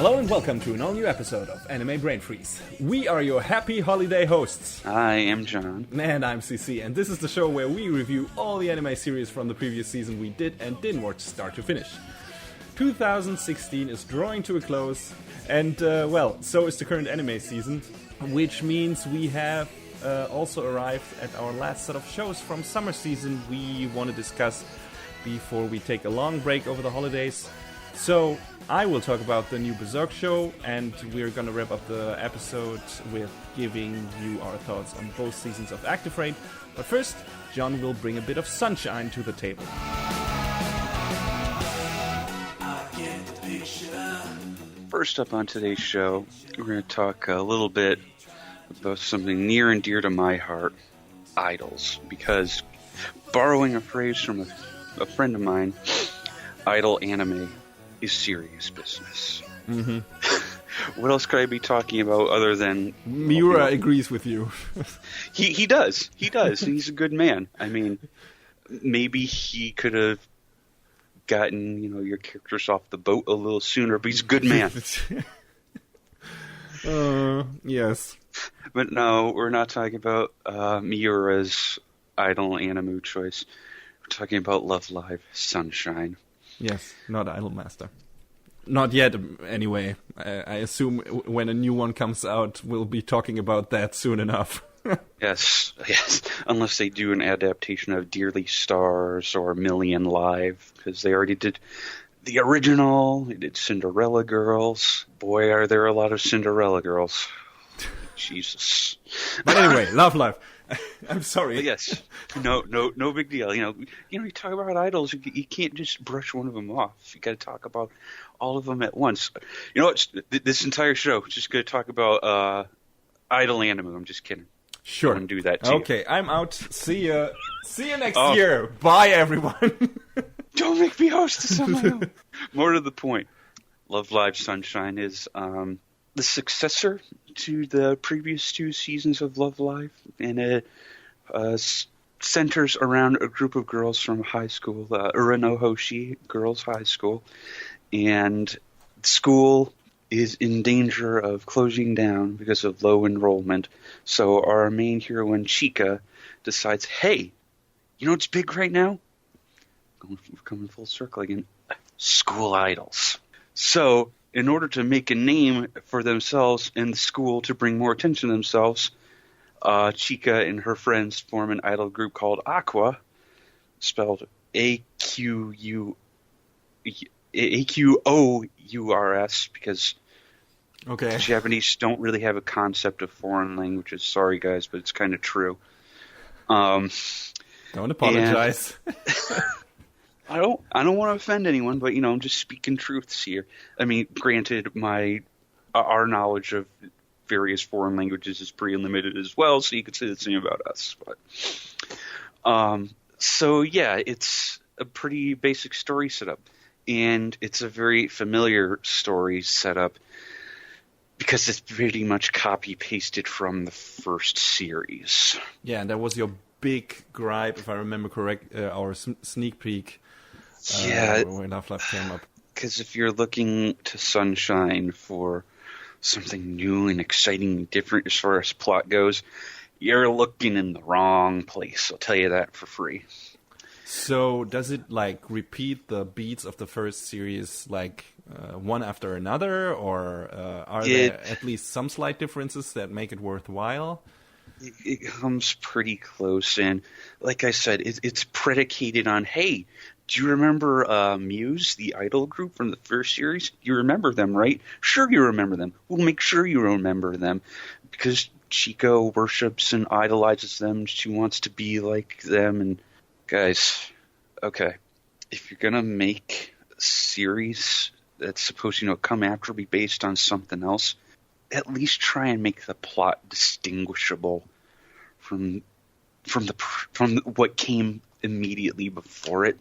Hello and welcome to an all-new episode of Anime Brain Freeze. We are your happy holiday hosts. I am John. And I'm CC, and this is the show where we review all the anime series from the previous season we did and didn't watch start to finish. 2016 is drawing to a close, and so is the current anime season, which means we have also arrived at our last set of shows from summer season we want to discuss before we take a long break over the holidays. So I will talk about the new Berserk show, and we're gonna wrap up the episode with giving you our thoughts on both seasons of Active Raid. But first, John will bring a bit of sunshine to the table. First up on today's show, we're going to talk a little bit about something near and dear to my heart, idols. Because, borrowing a phrase from a friend of mine, idol anime is serious business. Mm-hmm. What else could I be talking about other than... Miura agrees with you. He does. He's a good man. I mean, maybe he could have gotten, your characters off the boat a little sooner, but he's a good man. Yes. But no, we're not talking about Miura's idol anime choice. We're talking about Love Live Sunshine. Yes, not Idolmaster. Not yet, anyway. I assume when a new one comes out, we'll be talking about that soon enough. Yes. Unless they do an adaptation of Dearly Stars or Million Live, because they already did the original. They did Cinderella Girls. Boy, are there a lot of Cinderella Girls. Jesus. But anyway, Love Live. I'm sorry. But yes. No big deal. You talk about idols, you can't just brush one of them off. You got to talk about all of them at once. You know what? This entire show is just going to talk about idol anime. I'm just kidding. Sure. Don't do that to Okay, I'm out. See you next year. Bye, everyone. Don't make me host this on my own. More to the point, Love Live Sunshine is the successor to the previous two seasons of Love Live, and it centers around a group of girls from high school, Uranohoshi Girls High School, and the school is in danger of closing down because of low enrollment. So our main heroine, Chika, decides, hey, you know what's big right now? We're coming full circle again. School idols. So, in order to make a name for themselves in the school to bring more attention to themselves, Chika and her friends form an idol group called Aqua, spelled AQOURS, because okay. Japanese don't really have a concept of foreign languages. Sorry, guys, but it's kind of true. Don't apologize. I don't want to offend anyone, but I'm just speaking truths here. I mean, granted, our knowledge of various foreign languages is pretty limited as well, so you could say the same about us. But so yeah, it's a pretty basic story setup, and it's a very familiar story setup because it's pretty much copy pasted from the first series. Yeah, and that was your big gripe, if I remember correct, our sneak peek. When Love Live came up. Because if you're looking to Sunshine for something new and exciting and different as far as plot goes, you're looking in the wrong place. I'll tell you that for free. So does it repeat the beats of the first series one after another, or are there at least some slight differences that make it worthwhile? It comes pretty close, and like I said, it's predicated on, hey, do you remember Muse, the idol group from the first series? You remember them, right? Sure you remember them. We'll make sure you remember them, because Chika worships and idolizes them. She wants to be like them. And guys, okay, if you're going to make a series that's supposed to come after, be based on something else, at least try and make the plot distinguishable from what came immediately before it.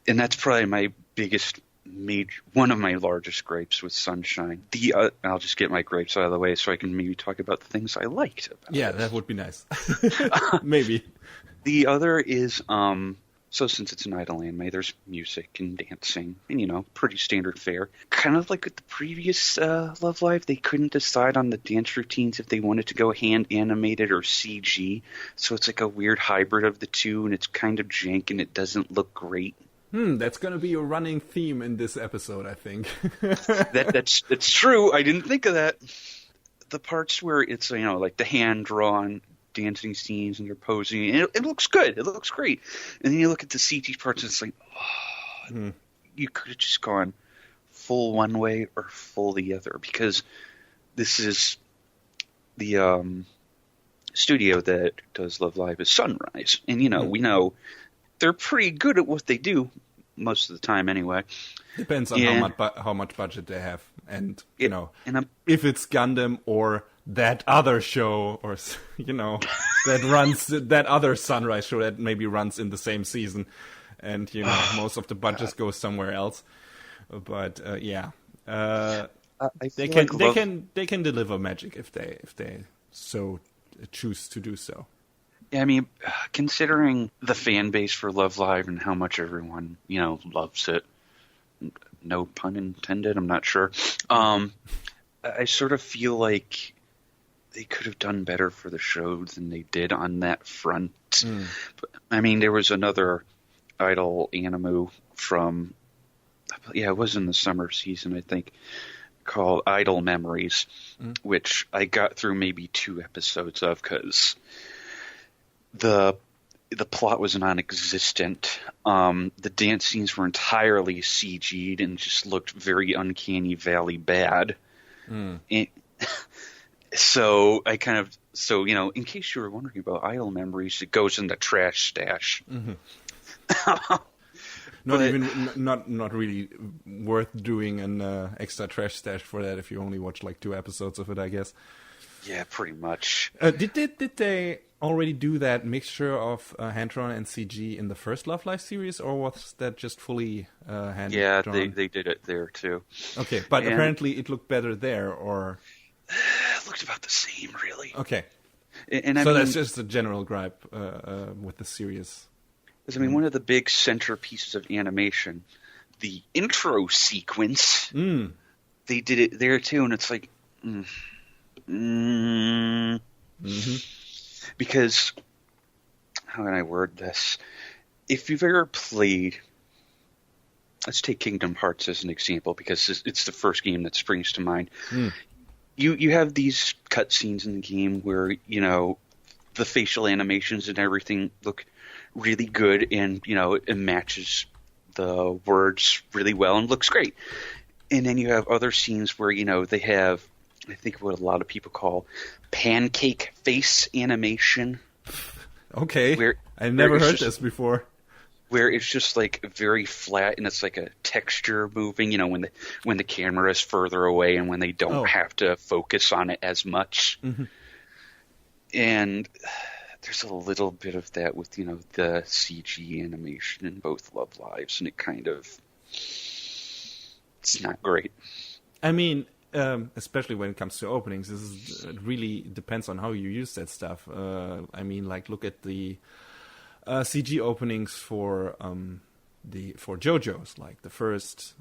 And that's probably my one of my largest gripes with Sunshine. I'll just get my gripes out of the way so I can maybe talk about the things I liked about it. Yeah, that would be nice. Maybe. The other is So since it's an idol anime, there's music and dancing, and pretty standard fare. Kind of like with the previous Love Live, they couldn't decide on the dance routines if they wanted to go hand animated or CG. So it's like a weird hybrid of the two, and it's kind of jank, and it doesn't look great. That's gonna be a running theme in this episode, I think. That's true. I didn't think of that. The parts where it's like the hand drawn dancing scenes and they're posing, and it looks good. It looks great. And then you look at the CG parts, and it's like, you could have just gone full one way or full the other, because this is the studio that does Love Live is Sunrise, and we know they're pretty good at what they do most of the time, anyway. Depends on how much budget they have, and if it's Gundam or that other show, or that runs that other Sunrise show that maybe runs in the same season, and most of the budget goes somewhere else. But they can deliver magic if they so choose to do so. Yeah, I mean, considering the fan base for Love Live and how much everyone loves it, no pun intended, I'm not sure. I sort of feel like they could have done better for the show than they did on that front. But, I mean, there was another idol anime from, it was in the summer season, I think, called Idol Memories, which I got through maybe 2 episodes of because the plot was non-existent. The dance scenes were entirely CG'd and just looked very Uncanny Valley bad. And, so in case you were wondering about Idol Memories, it goes in the trash stash. Not really worth doing an extra trash stash for that if you only watch like 2 episodes of it, I guess. Yeah, pretty much. Did they already do that mixture of hand-drawn and CG in the first Love Live series, or was that just fully hand-drawn? Yeah, they did it there too. Okay, but apparently it looked better there, or... It looked about the same, really. Okay. And that's just a general gripe with the series. I mean, one of the big centerpieces of animation, the intro sequence, they did it there too, and it's like... Because, how can I word this? If you've ever played, let's take Kingdom Hearts as an example, because it's the first game that springs to mind. You have these cutscenes in the game where, the facial animations and everything look really good, and, it matches the words really well and looks great. And then you have other scenes where, they have, I think what a lot of people call pancake face animation. Okay. I've never heard this before. Where it's just like very flat and it's like a texture moving, when the camera is further away and when they don't have to focus on it as much. And there's a little bit of that with, the CG animation in both Love Lives, and it's not great. I mean, especially when it comes to openings, it really depends on how you use that stuff. I mean, like, look at the CG openings for JoJo's, like the first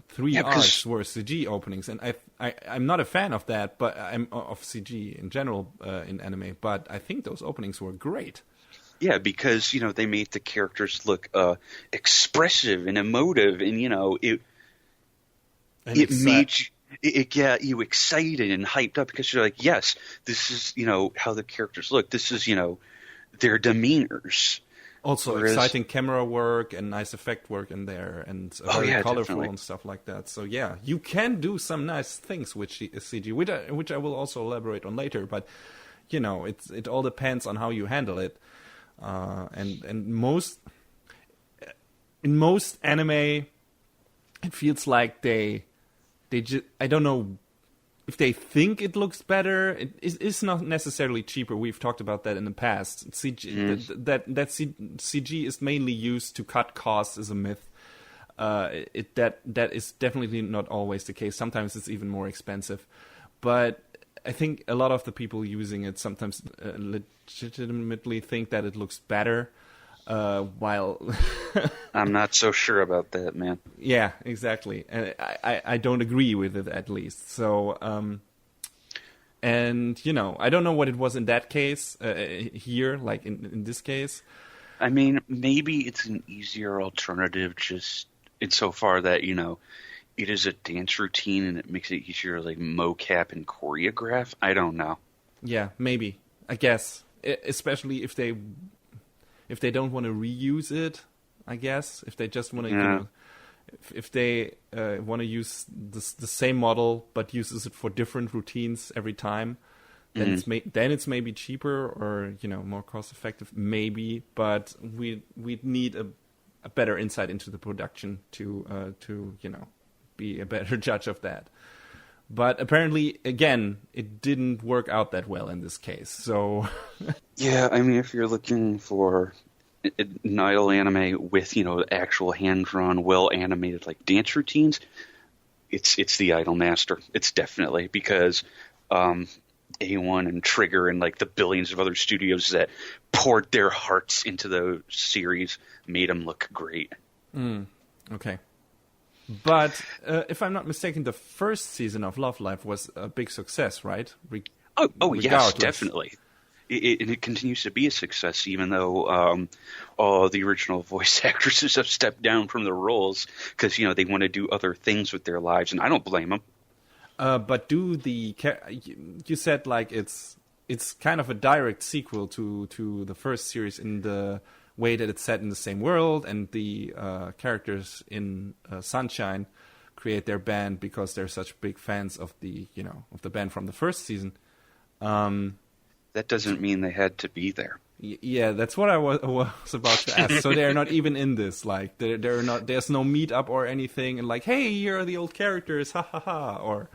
3 arcs were CG openings, and I'm not a fan of that, but I'm of CG in general in anime. But I think those openings were great. Yeah, because they made the characters look expressive and emotive, and it made you. It got you excited and hyped up because you're like, yes, this is, how the characters look. This is, their demeanors. Also, exciting camera work and nice effect work in there, and very colorful definitely. And stuff like that. So yeah, you can do some nice things with CG, which I will also elaborate on later. But it all depends on how you handle it. And in most anime, it feels like they just, I don't know if they think it looks better. It's not necessarily cheaper. We've talked about that in the past. CG is mainly used to cut costs is a myth. That is definitely not always the case. Sometimes it's even more expensive. But I think a lot of the people using it sometimes legitimately think that it looks better. While I'm not so sure about that, man. yeah, exactly, and I don't agree with it at least. So and I don't know what it was in that case here, like in this case. I mean, maybe it's an easier alternative, just insofar that it is a dance routine and it makes it easier to like mocap and choreograph. I don't know. Yeah, maybe. I guess, especially if they don't want to reuse it. I guess if they just want to, if they want to use the same model but uses it for different routines every time, then it's maybe cheaper or more cost effective, maybe. But we need a better insight into the production to be a better judge of that. But apparently, again, it didn't work out that well in this case. So, yeah, I mean, if you're looking for an idol anime with actual hand-drawn, well-animated like dance routines, it's the Idol Master. It's definitely because A1 and Trigger and like the billions of other studios that poured their hearts into the series made them look great. Okay. But if I'm not mistaken, the first season of Love Live was a big success, right? Yes, definitely. It continues to be a success, even though all the original voice actresses have stepped down from the roles because they want to do other things with their lives, and I don't blame them. But you said like it's kind of a direct sequel to the first series in the way that it's set in the same world, and the characters in Sunshine create their band because they're such big fans of the band from the first season. That doesn't mean they had to be there. Yeah, that's what I was about to ask. So they're not even in this. Like they're not. There's no meetup or anything, and like, hey, here are the old characters, ha ha ha. Or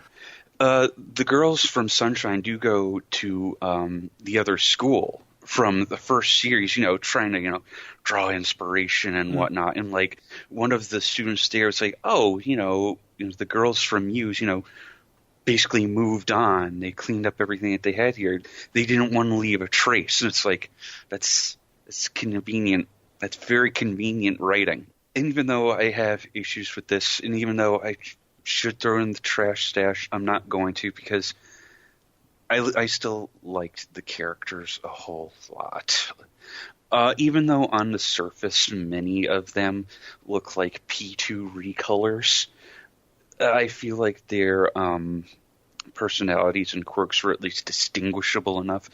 the girls from Sunshine do go to the other school from the first series, trying to, draw inspiration and whatnot. And like one of the students there was like, oh, the girls from Muse, basically moved on. They cleaned up everything that they had here. They didn't want to leave a trace. And it's like, that's convenient. That's very convenient writing. And even though I have issues with this, and even though I should throw in the trash stash, I'm not going to, because I still liked the characters a whole lot. Even though on the surface many of them look like P2 recolors, I feel like their personalities and quirks were at least distinguishable enough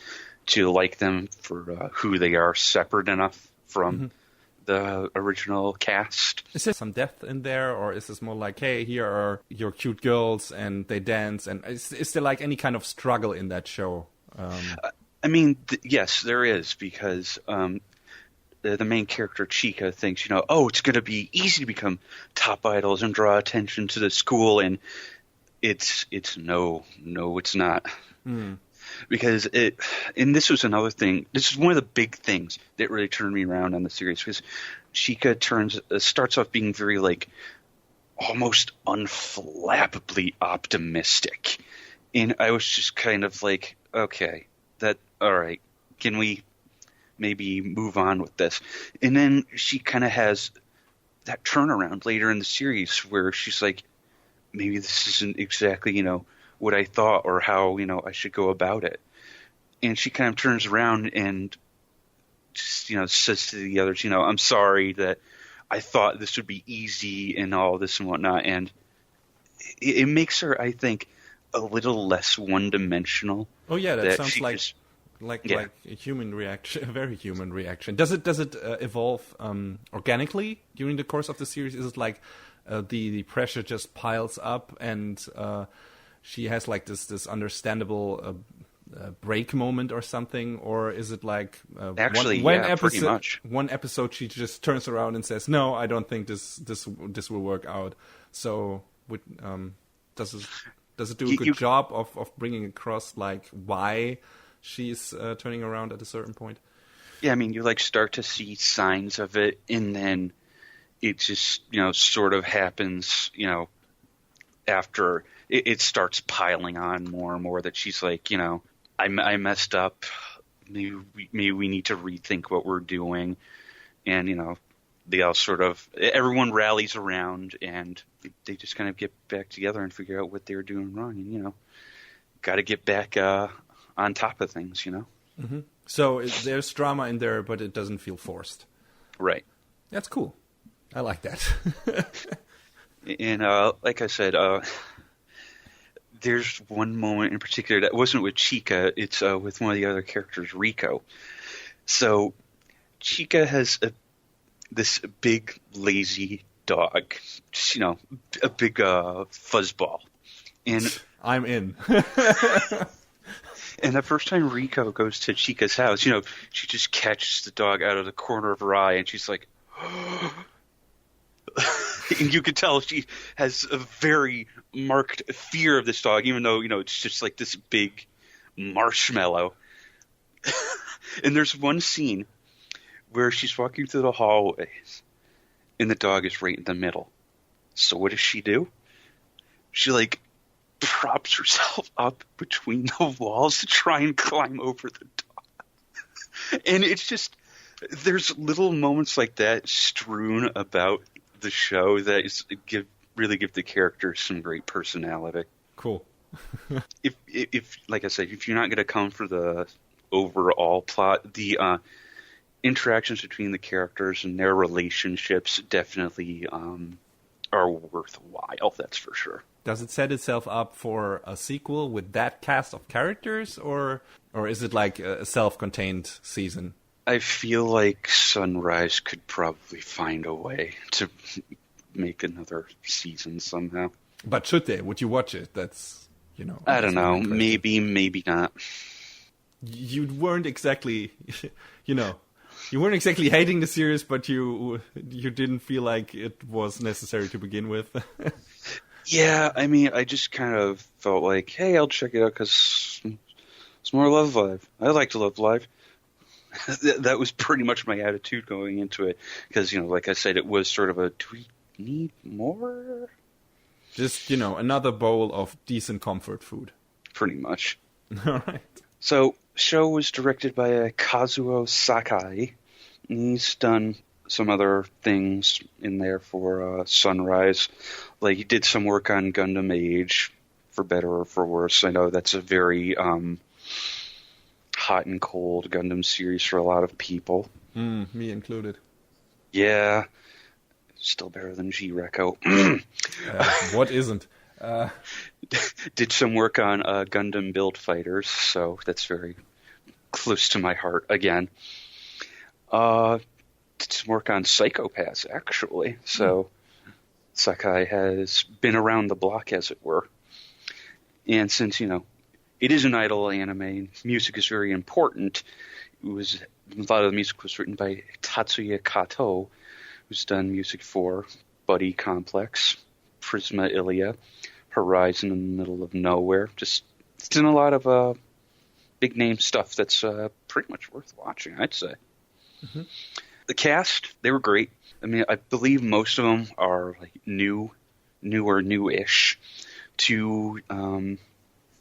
to like them for who they are, separate enough from the original cast. Is there some depth in there, or is this more like, hey, here are your cute girls and they dance? And is there like any kind of struggle in that show? I mean, yes, there is, because the main character, Chica, thinks, it's going to be easy to become top idols and draw attention to the school, and it's no, it's not. Because and this was another thing. This is one of the big things that really turned me around on the series, because Chica starts off being very like almost unflappably optimistic, and I was just kind of like, okay, all right, can we maybe move on with this? And then she kind of has that turnaround later in the series where she's like, maybe this isn't exactly what I thought or how I should go about it. And she kind of turns around and just says to the others, I'm sorry that I thought this would be easy and all this and whatnot. And it makes her, I think, a little less one-dimensional. Oh yeah, that sounds like a human reaction, a very human reaction. Does it evolve organically during the course of the series? Is it like the pressure just piles up and she has like this understandable break moment or something, or is it like actually pretty much one episode she just turns around and says, no, I don't think this will work out? So does it do a good job of bringing across like why she's turning around at a certain point? Yeah, I mean, you like start to see signs of it, and then it just sort of happens after it starts piling on more and more, that she's like, I messed up, maybe we need to rethink what we're doing. and they all everyone rallies around, and they just kind of get back together and figure out what they were doing wrong, and got to get back on top of things. Mm-hmm. So there's drama in there, but it doesn't feel forced. Right. That's cool. I like that. And like I said, there's one moment in particular that wasn't with Chica. It's with one of the other characters, Rico. So Chica has this big, lazy dog, just, a big fuzzball. And I'm in. And the first time Rico goes to Chica's house, she just catches the dog out of the corner of her eye, and she's like, and you could tell she has a very marked fear of this dog, even though, it's just like this big marshmallow. And there's one scene where she's walking through the hallways, and the dog is right in the middle. So what does she do? She, props herself up between the walls to try and climb over the dog. And it's just, there's little moments like that strewn about the show that really give the characters some great personality. Cool. if like I said, if you're not going to come for the overall plot, the interactions between the characters and their relationships definitely are worthwhile, that's for sure. Does it set itself up for a sequel with that cast of characters, or is it like a self-contained season? I feel like Sunrise could probably find a way to make another season somehow. But should they? Would you watch it? That's, I don't know. Maybe not. You weren't exactly, you weren't exactly hating the series, but you didn't feel like it was necessary to begin with. Yeah, I just kind of felt like, hey, I'll check it out because it's more Love Live. I like to Love Live. That was pretty much my attitude going into it because, like I said, it was sort of do we need more? Just, another bowl of decent comfort food. Pretty much. All right. So, show was directed by Kazuo Sakai. He's done some other things in there for Sunrise. Like, he did some work on Gundam Age, for better or for worse. I know that's a very hot and cold Gundam series for a lot of people. Me included. Yeah. Still better than G-Reco. What isn't? Did some work on Gundam Build Fighters, so that's very close to my heart again. Did some work on Psychopaths, actually. So Sakai has been around the block, as it were. And since, it is an idol anime, music is very important. A lot of the music was written by Tatsuya Kato, who's done music for Buddy Complex, Prisma Ilia, Horizon in the Middle of Nowhere. Just it's done a lot of big name stuff that's pretty much worth watching, I'd say. Mm-hmm. The cast, they were great. I believe most of them are new or newish to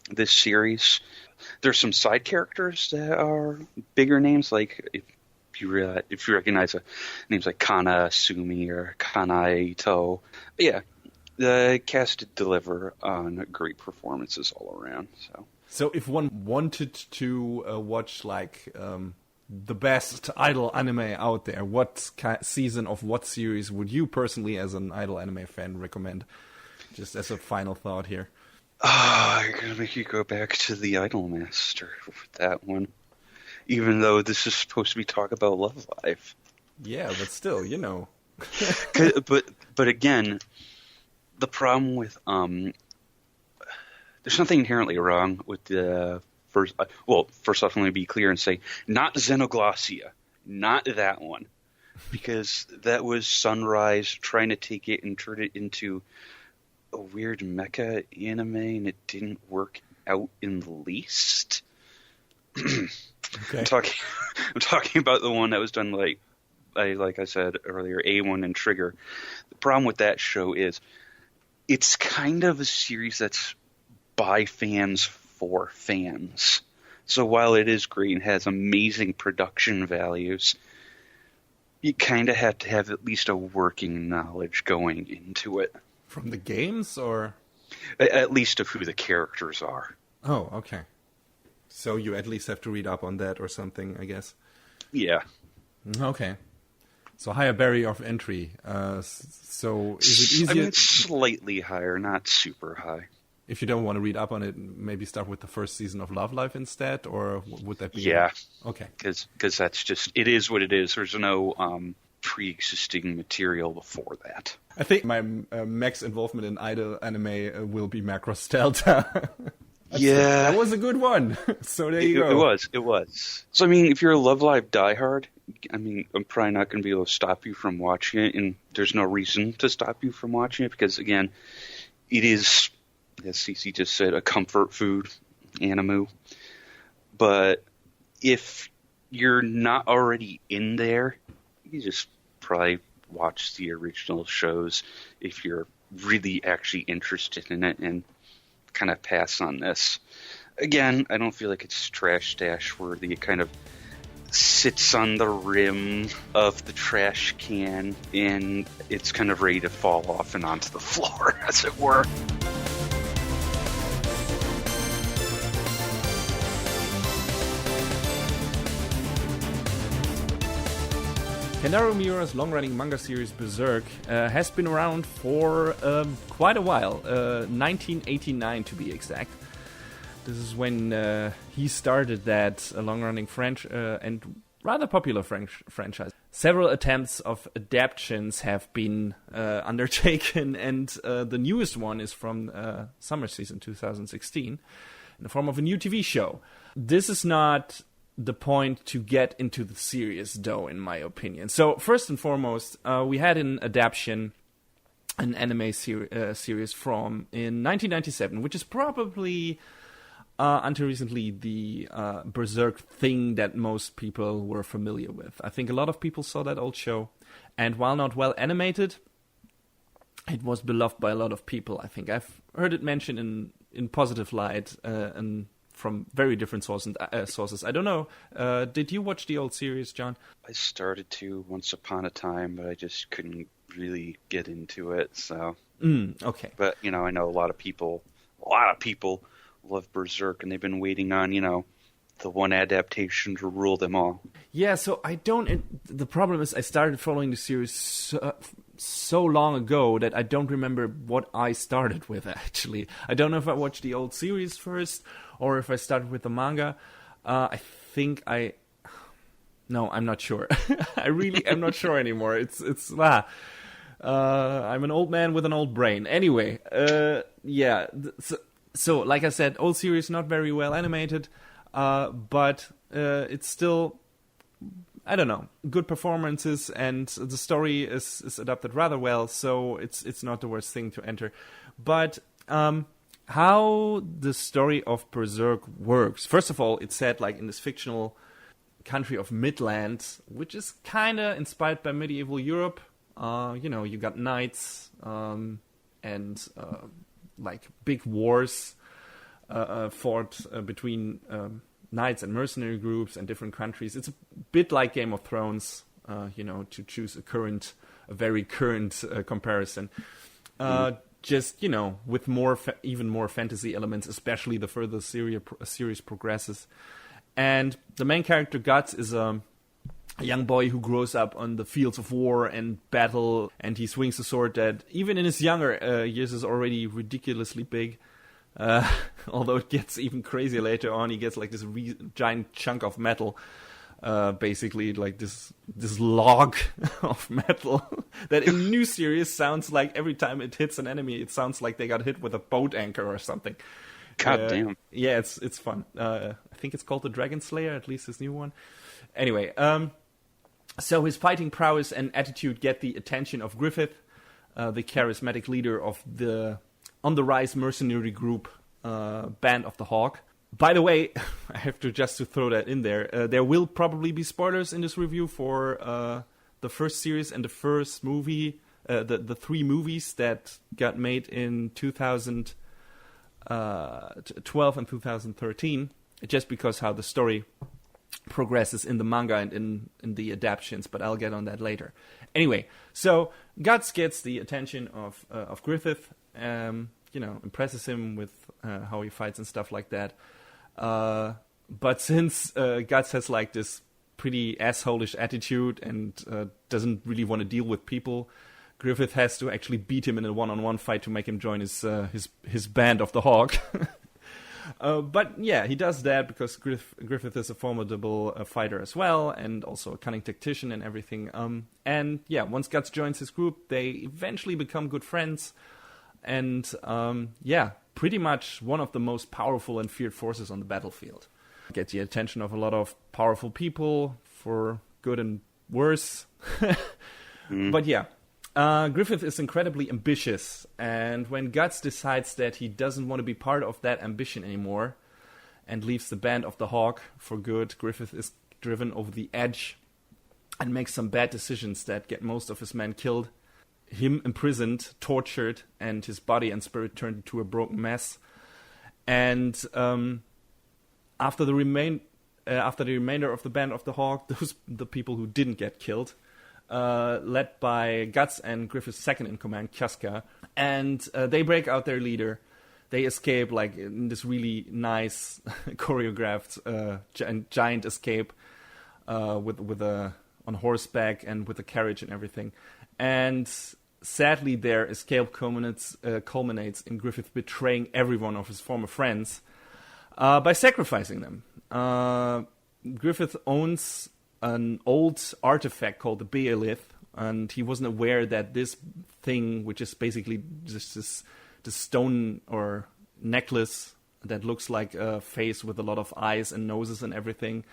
this series. There's some side characters that are bigger names, like if you recognize names like Kana Sumi or Kana Ito. But yeah, the cast did deliver on great performances all around. So if one wanted to watch the best idol anime out there, what season of what series would you personally, as an idol anime fan, recommend? Just as a final thought here. You're going to make you go back to the Idol Master with that one. Even though this is supposed to be talk about Love Live. Yeah, but still, But again, the problem with there's nothing inherently wrong with the first. First off, let me be clear and say not Xenoglossia, not that one, because that was Sunrise trying to take it and turn it into a weird mecha anime, and it didn't work out in the least. Okay. I'm talking about the one that was done like I said earlier, A1 and Trigger. The problem with that show is it's kind of a series that's by fans for fans. So while it is great and has amazing production values, You kind of have to have at least a working knowledge going into it. From the games, or? At least of who the characters are. Oh, okay. So you at least have to read up on that or something, I guess. Yeah. Okay. So higher barrier of entry. So is it easier? I mean, it's slightly higher, not super high. If you don't want to read up on it, maybe start with the first season of Love Life instead, or would that be? Yeah. Okay. Because that's just, it is what it is. There's no pre-existing material before that. I think my max involvement in idol anime will be Macross Delta. Yeah. That was a good one. So there you go. It was. So, I mean, if you're a Love Live diehard, I mean, I'm probably not going to be able to stop you from watching it, and there's no reason to stop you from watching it, because, again, it is, as Cece just said, a comfort food anime. But if you're not already in there, you just probably watch the original shows if you're really actually interested in it, and kind of pass on this. Again, I don't feel like it's trash dash worthy. It kind of sits on the rim of the trash can, and it's kind of ready to fall off and onto the floor, as it were. Kentaro Miura's long-running manga series Berserk has been around for quite a while, 1989 to be exact. This is when he started that long-running French and rather popular French franchise. Several attempts of adaptations have been undertaken, and the newest one is from summer season 2016 in the form of a new TV show. This is not the point to get into the series, though, in my opinion. So, first and foremost, we had an adaptation, an anime series from in 1997, which is probably, until recently, the Berserk thing that most people were familiar with. I think a lot of people saw that old show, and while not well animated, it was beloved by a lot of people, I think. I've heard it mentioned in positive light, and from very different sources. I don't know. Did you watch the old series, John? I started to once upon a time, but I just couldn't really get into it. So, okay. But I know a lot of people love Berserk, and they've been waiting on the one adaptation to rule them all. Yeah. So I don't. The problem is, I started following the series so long ago that I don't remember what I started with. Actually, I don't know if I watched the old series first, or if I started with the manga. I think no, I'm not sure. I really am not sure anymore. I'm an old man with an old brain. Anyway, yeah. So, like I said, old series not very well animated, but it's still, I don't know, good performances, and the story is adapted rather well. So it's not the worst thing to enter, but. How the story of Berserk works. First of all, it's set like in this fictional country of Midland, which is kind of inspired by medieval Europe. You got knights and like big wars fought between knights and mercenary groups and different countries. It's a bit like Game of Thrones, to choose a very current comparison. Just, with even more fantasy elements, especially the further series progresses. And the main character, Guts, is a young boy who grows up on the fields of war and battle, and he swings a sword that, even in his younger years, is already ridiculously big. Although it gets even crazier later on. He gets like this giant chunk of metal, basically like this log of metal that in new series sounds like every time it hits an enemy, it sounds like they got hit with a boat anchor or something. God damn. Yeah, it's fun. I think it's called the Dragon Slayer, at least this new one. Anyway, so his fighting prowess and attitude get the attention of Griffith, the charismatic leader of the on the rise mercenary group Band of the Hawk. By the way, I have to throw that in there. There will probably be spoilers in this review for the first series and the first movie, the three movies that got made in 2012 and 2013, just because how the story progresses in the manga and in the adaptations, but I'll get on that later. Anyway, so Guts gets the attention of Griffith, impresses him with how he fights and stuff like that. But since Guts has like this pretty asshole-ish attitude and doesn't really want to deal with people, Griffith has to actually beat him in a one-on-one fight to make him join his band of the Hawk. But yeah, he does that because Griffith is a formidable fighter as well, and also a cunning tactician and everything. And yeah, once Guts joins his group, they eventually become good friends. And pretty much one of the most powerful and feared forces on the battlefield. Get the attention of a lot of powerful people for good and worse. But yeah. Griffith is incredibly ambitious, and when Guts decides that he doesn't want to be part of that ambition anymore and leaves the band of the Hawk for good, Griffith is driven over the edge and makes some bad decisions that get most of his men killed, him imprisoned, tortured, and his body and spirit turned into a broken mess. And after the remainder of the band of the Hawk, the people who didn't get killed, led by Guts and Griffith's second in command, Casca, and they break out their leader. They escape like in this really nice choreographed giant escape on horseback and with a carriage and everything. And sadly, their escape culminates in Griffith betraying every one of his former friends by sacrificing them. Griffith owns an old artifact called the Beolith, and he wasn't aware that this thing, which is basically just this stone or necklace that looks like a face with a lot of eyes and noses and everything,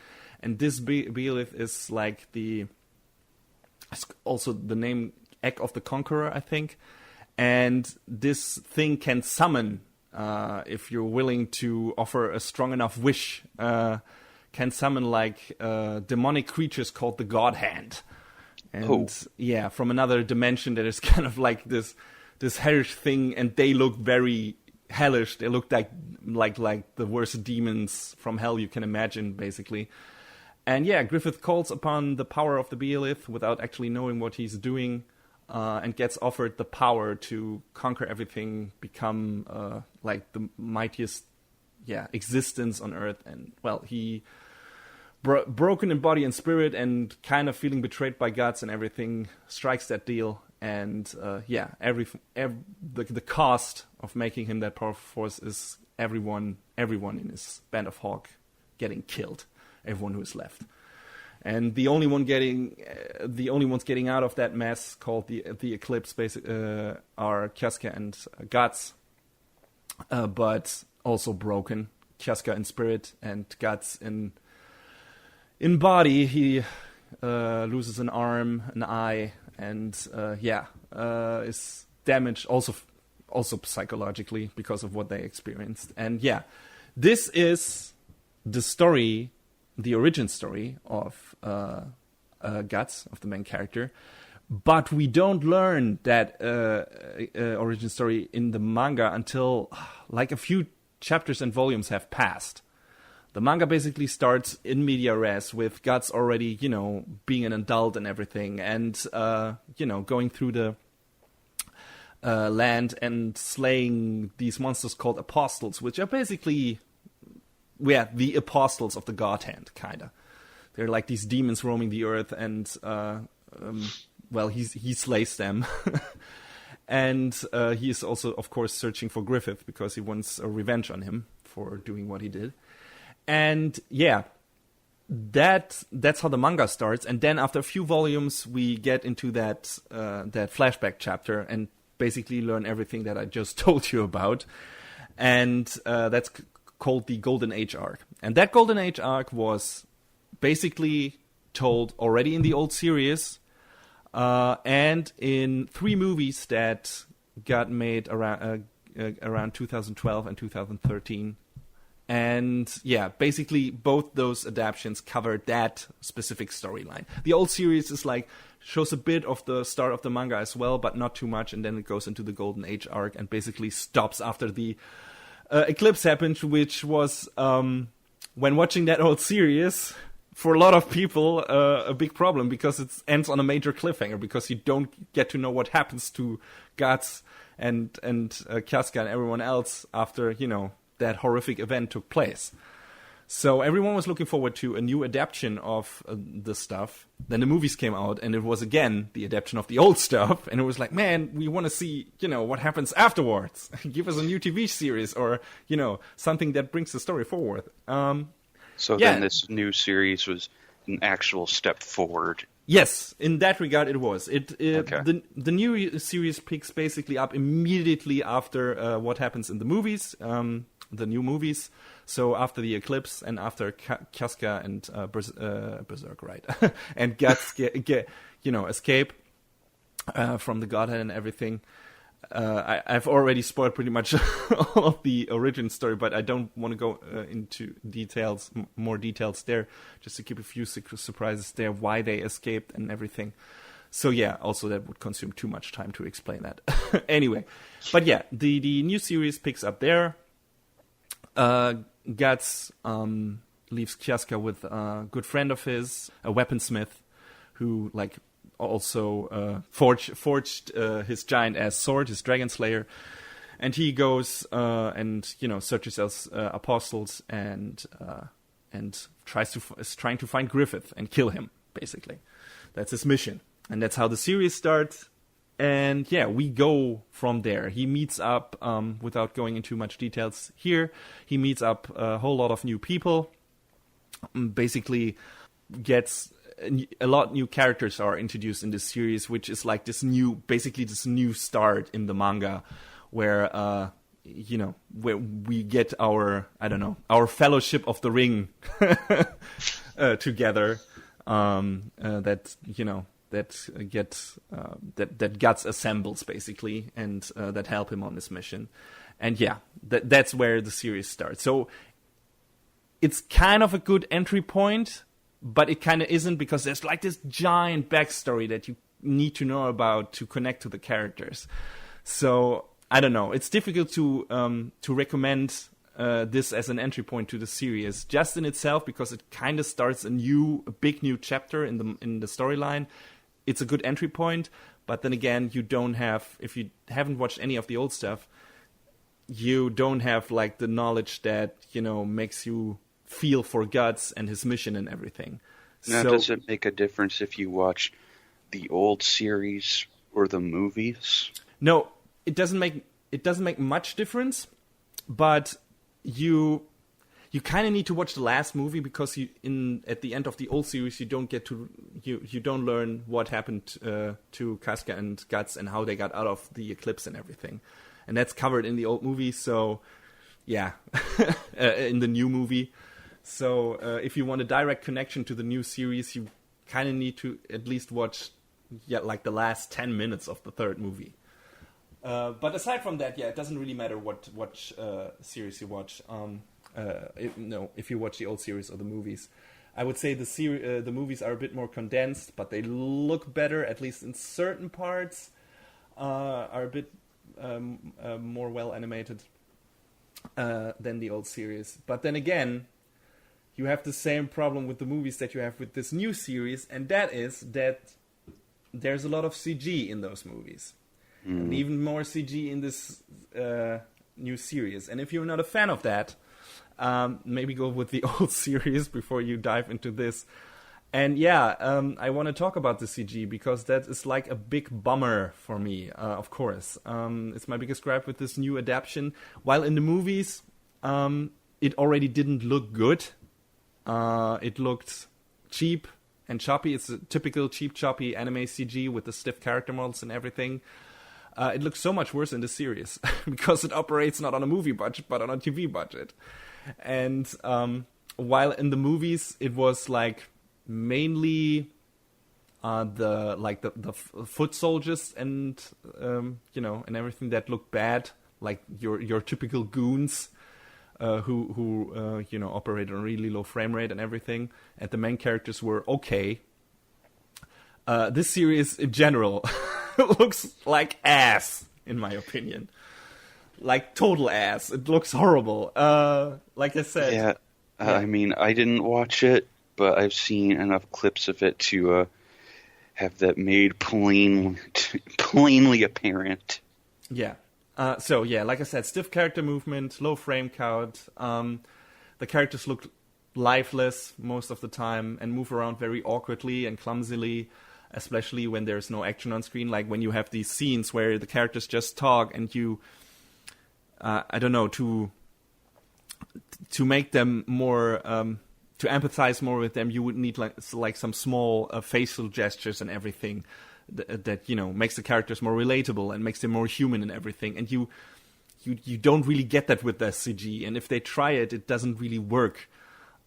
and this Beolith is like it's also the name Egg of the Conqueror, I think, and this thing can summon, if you're willing to offer a strong enough wish, can summon like demonic creatures called the God Hand, and from another dimension that is kind of like this hellish thing, and they look very hellish. They look like the worst demons from hell you can imagine, basically. And yeah, Griffith calls upon the power of the Beolith without actually knowing what he's doing, and gets offered the power to conquer everything, become like the mightiest existence on Earth. And well, he broken in body and spirit and kind of feeling betrayed by Guts and everything, strikes that deal. And the cost of making him that powerful force is everyone in his band of Hawk getting killed, everyone who is left. And the only ones getting out of that mess, called the Eclipse, are Casca and Guts, but also broken. Casca in spirit and Guts in body. He loses an arm, an eye, and is damaged also psychologically because of what they experienced. And yeah, this is the story, the origin story of Guts, of the main character. But we don't learn that origin story in the manga until like a few chapters and volumes have passed. The manga basically starts in media res with Guts already, being an adult and everything, and going through the land and slaying these monsters called apostles, which are basically the apostles of the God Hand, kinda. They're like these demons roaming the earth, and he slays them. And he is also, of course, searching for Griffith because he wants a revenge on him for doing what he did. And yeah, that's how the manga starts. And then after a few volumes, we get into that flashback chapter and basically learn everything that I just told you about. And that's called the Golden Age arc. And that Golden Age arc was basically told already in the old series, and in 3 movies that got made around 2012 and 2013. And yeah, basically both those adaptations covered that specific storyline. The old series is shows a bit of the start of the manga as well, but not too much, and then it goes into the Golden Age arc and basically stops after the eclipse happened, which was when watching that old series for a lot of people a big problem because it ends on a major cliffhanger because you don't get to know what happens to Guts and Kiaska and everyone else after, that horrific event took place. So everyone was looking forward to a new adaptation of the stuff. Then the movies came out, and it was again the adaptation of the old stuff. And it was like, man, we want to see, what happens afterwards. Give us a new TV series or, something that brings the story forward. Then this new series was an actual step forward. Yes, in that regard, it was. Okay. The new series picks basically up immediately after what happens in the movies, the new movies. So after the eclipse and after Kiaska and Berserk, right, and Guts escape from the Godhead and everything. I've already spoiled pretty much all of the origin story, but I don't want to go into more details there, just to keep a few surprises there, why they escaped and everything. So yeah, also that would consume too much time to explain that. Anyway, but yeah, the new series picks up there. Guts leaves Kiaska with a good friend of his, a weaponsmith, who also forged his giant-ass sword, his Dragon Slayer, and he goes and searches as apostles and is trying to find Griffith and kill him. Basically, that's his mission, and that's how the series starts. And yeah, we go from there. He meets up, without going into much details here, he meets up a whole lot of new people, basically gets a lot new characters are introduced in this series, which is like this new start in the manga, where where we get our Fellowship of the Ring together. That Guts assembles basically, and that help him on this mission. And yeah, that's where the series starts. So it's kind of a good entry point, but it kind of isn't, because there's like this giant backstory that you need to know about to connect to the characters. So I don't know. It's difficult to recommend this as an entry point to the series just in itself, because it kind of starts a big new chapter in the storyline. It's a good entry point, but then again, if you haven't watched any of the old stuff, you don't have like the knowledge that makes you feel for Guts and his mission and everything. Now, does it make a difference if you watch the old series or the movies? No, it doesn't make much difference, but you kind of need to watch the last movie, because at the end of the old series you don't learn what happened to Kiaska and Guts and how they got out of the eclipse and everything, and that's covered in the old movie. So yeah, in the new movie. So if you want a direct connection to the new series, you kind of need to at least watch like the last 10 minutes of the third movie. But aside from that, yeah, it doesn't really matter what series you watch. If you watch the old series or the movies, I would say the movies are a bit more condensed, but they look better, at least in certain parts. Are a bit more well animated than the old series. But then again, you have the same problem with the movies that you have with this new series, and that is that there's a lot of CG in those movies. And even more CG in this new series. And if you're not a fan of that, maybe go with the old series before you dive into this. And yeah, I want to talk about the CG, because that is like a big bummer for me, of course. It's my biggest gripe with this new adaptation. While in the movies, it already didn't look good. It looked cheap and choppy. It's a typical cheap, choppy anime CG with the stiff character models and everything. It looks so much worse in the series because it operates not on a movie budget but on a TV budget. And while in the movies it was like mainly the foot soldiers and and everything that looked bad, like your typical goons who operate on a really low frame rate and everything, and the main characters were okay. This series in general looks like ass, in my opinion. Like total ass. It looks horrible. Like I said. Yeah, I mean, I didn't watch it, but I've seen enough clips of it to have that made plainly apparent. Yeah. So yeah, like I said, stiff character movement, low frame count. The characters look lifeless most of the time and move around very awkwardly and clumsily, especially when there's no action on screen. Like when you have these scenes where the characters just talk and you, I don't know, to make them more, to empathize more with them, you would need like some small facial gestures and everything that makes the characters more relatable and makes them more human and everything. And you don't really get that with the CG, and if they try it, it doesn't really work.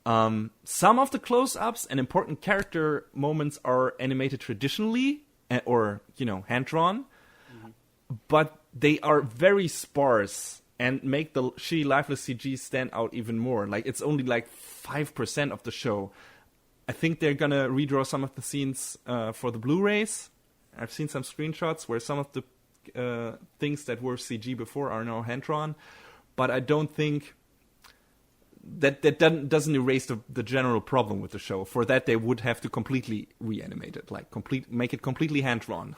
Some of the close-ups and important character moments are animated traditionally, or hand-drawn, but they are very sparse and make the shitty lifeless CG stand out even more. Like, it's only like 5% of the show. I think they're gonna redraw some of the scenes for the Blu-rays. I've seen some screenshots where some of the things that were CG before are now hand-drawn, but I don't think that doesn't erase the general problem with the show. For that, they would have to completely reanimate it, make it completely hand-drawn.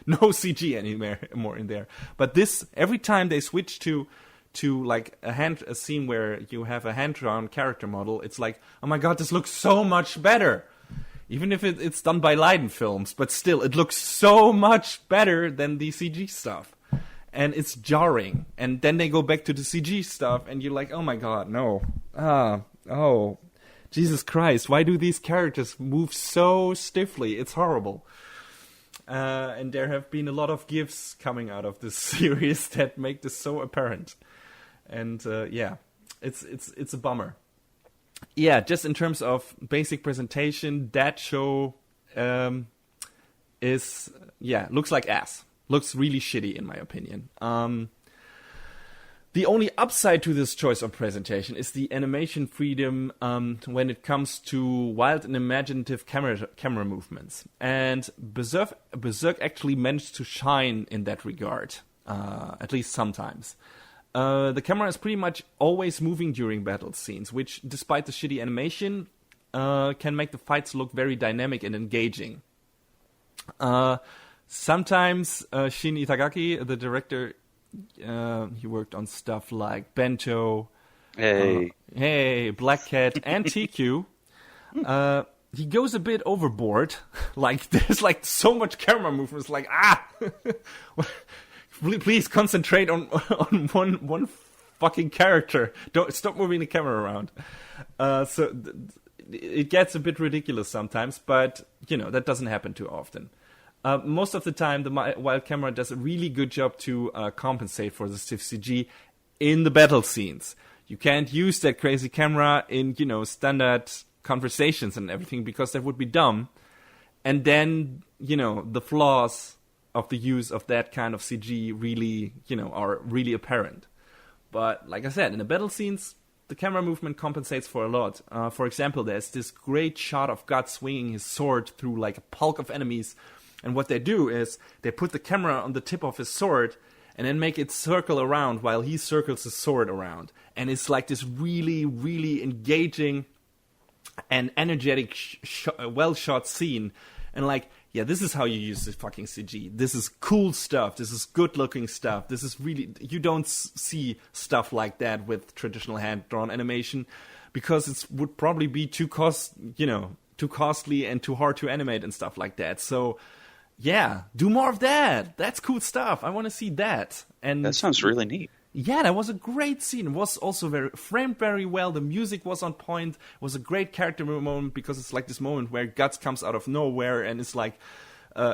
No CG anymore in there. But this, every time they switch to like a scene where you have a hand-drawn character model, it's like, oh my god, this looks so much better. Even if it's done by Leiden Films, but still, it looks so much better than the CG stuff. And it's jarring. And then they go back to the CG stuff, and you're like, oh my god, no. Oh, Jesus Christ, why do these characters move so stiffly? It's horrible. And there have been a lot of GIFs coming out of this series that make this so apparent. And yeah, it's a bummer. Yeah, just in terms of basic presentation, that show looks like ass. Looks really shitty, in my opinion. The only upside to this choice of presentation is the animation freedom when it comes to wild and imaginative camera movements. And Berserk actually managed to shine in that regard, at least sometimes. The camera is pretty much always moving during battle scenes, which, despite the shitty animation, can make the fights look very dynamic and engaging. Sometimes Shin Itagaki, the director, he worked on stuff like Bento, Black Cat, and TQ. He goes a bit overboard. Like, there's like so much camera movements. Like, please concentrate on one fucking character. Don't stop moving the camera around. So it gets a bit ridiculous sometimes, but that doesn't happen too often. Most of the time, the wild camera does a really good job to compensate for the stiff CG in the battle scenes. You can't use that crazy camera in standard conversations and everything, because that would be dumb. And then the flaws of the use of that kind of CG really, are really apparent. But like I said, in the battle scenes, the camera movement compensates for a lot. For example, there's this great shot of God swinging his sword through like a bulk of enemies. And what they do is they put the camera on the tip of his sword and then make it circle around while he circles his sword around. And it's like this really, really engaging and energetic, well-shot scene. And like, yeah, this is how you use the fucking CG. This is cool stuff. This is good-looking stuff. This is really... You don't see stuff like that with traditional hand-drawn animation, because it would probably be too costly and too hard to animate and stuff like that. So, yeah, do more of that. That's cool stuff. I want to see that. And that sounds really neat. Yeah, that was a great scene. It was also framed very well. The music was on point. It was a great character moment, because it's like this moment where Guts comes out of nowhere and is like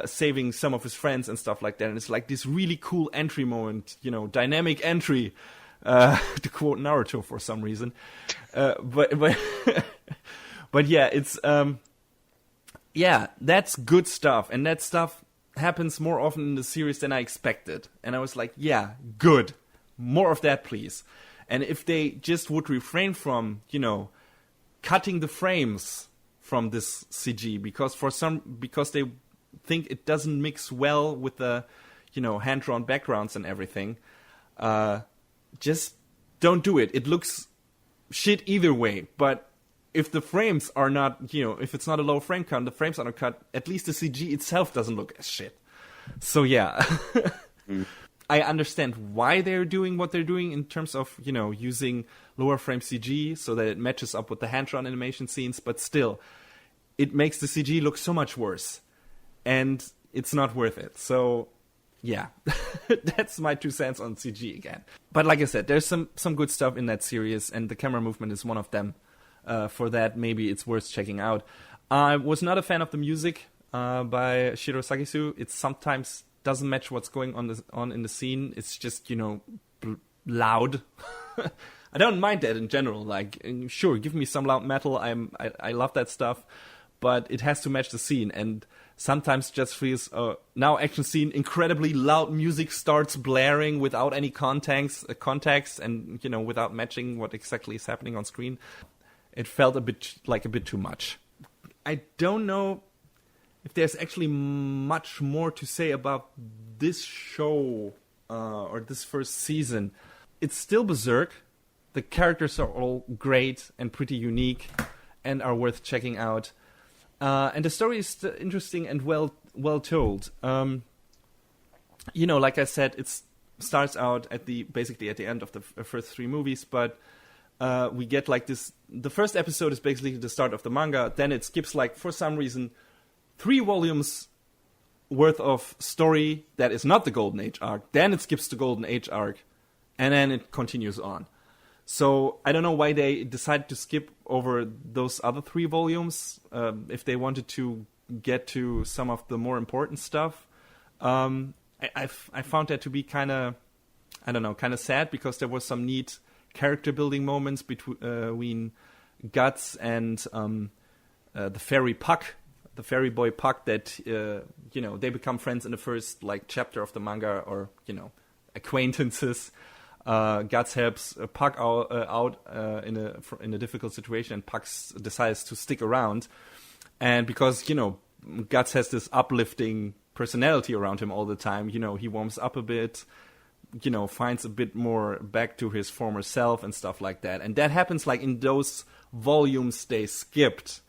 saving some of his friends and stuff like that. And it's like this really cool entry moment, dynamic entry, to quote Naruto for some reason. But yeah, it's that's good stuff, and that stuff happens more often in the series than I expected. And I was like, yeah, good. More of that, please. And if they just would refrain from, cutting the frames from this CG, because they think it doesn't mix well with the, hand-drawn backgrounds and everything, just don't do it. It looks shit either way, but if the frames are not, if it's not a low frame count, the frames are not cut, at least the CG itself doesn't look as shit. So yeah, I understand why they're doing what they're doing in terms of, using lower frame CG so that it matches up with the hand-drawn animation scenes, but still, it makes the CG look so much worse. And it's not worth it. So, yeah, that's my 2 cents on CG again. But like I said, there's some good stuff in that series, and the camera movement is one of them. For that, maybe it's worth checking out. I was not a fan of the music by Shiro Sakisu. It sometimes doesn't match what's going on in the scene. It's just, loud. I don't mind that in general. Like, sure, give me some loud metal. I love that stuff, but it has to match the scene. And sometimes just feels now action scene, incredibly loud music starts blaring without any context, and without matching what exactly is happening on screen. It felt a bit too much. I don't know if there's actually much more to say about this show or this first season. It's still Berserk. The characters are all great and pretty unique and are worth checking out. And the story is interesting and well told. Like I said, it starts out basically at the end of the first 3 movies, but we get like this. The first episode is basically the start of the manga. Then it skips, like, for some reason, 3 volumes worth of story that is not the Golden Age arc. Then it skips the Golden Age arc, and then it continues on. So I don't know why they decided to skip over those other 3 volumes, if they wanted to get to some of the more important stuff. I found that to be kind of sad, because there was some neat character building moments between Guts and the fairy Puck, the fairy boy Puck, that they become friends in the first chapter of the manga, or acquaintances. Guts helps Puck out in a difficult situation, and Puck decides to stick around. And because Guts has this uplifting personality around him all the time, he warms up a bit, finds a bit more back to his former self and stuff like that. And that happens in those volumes they skipped.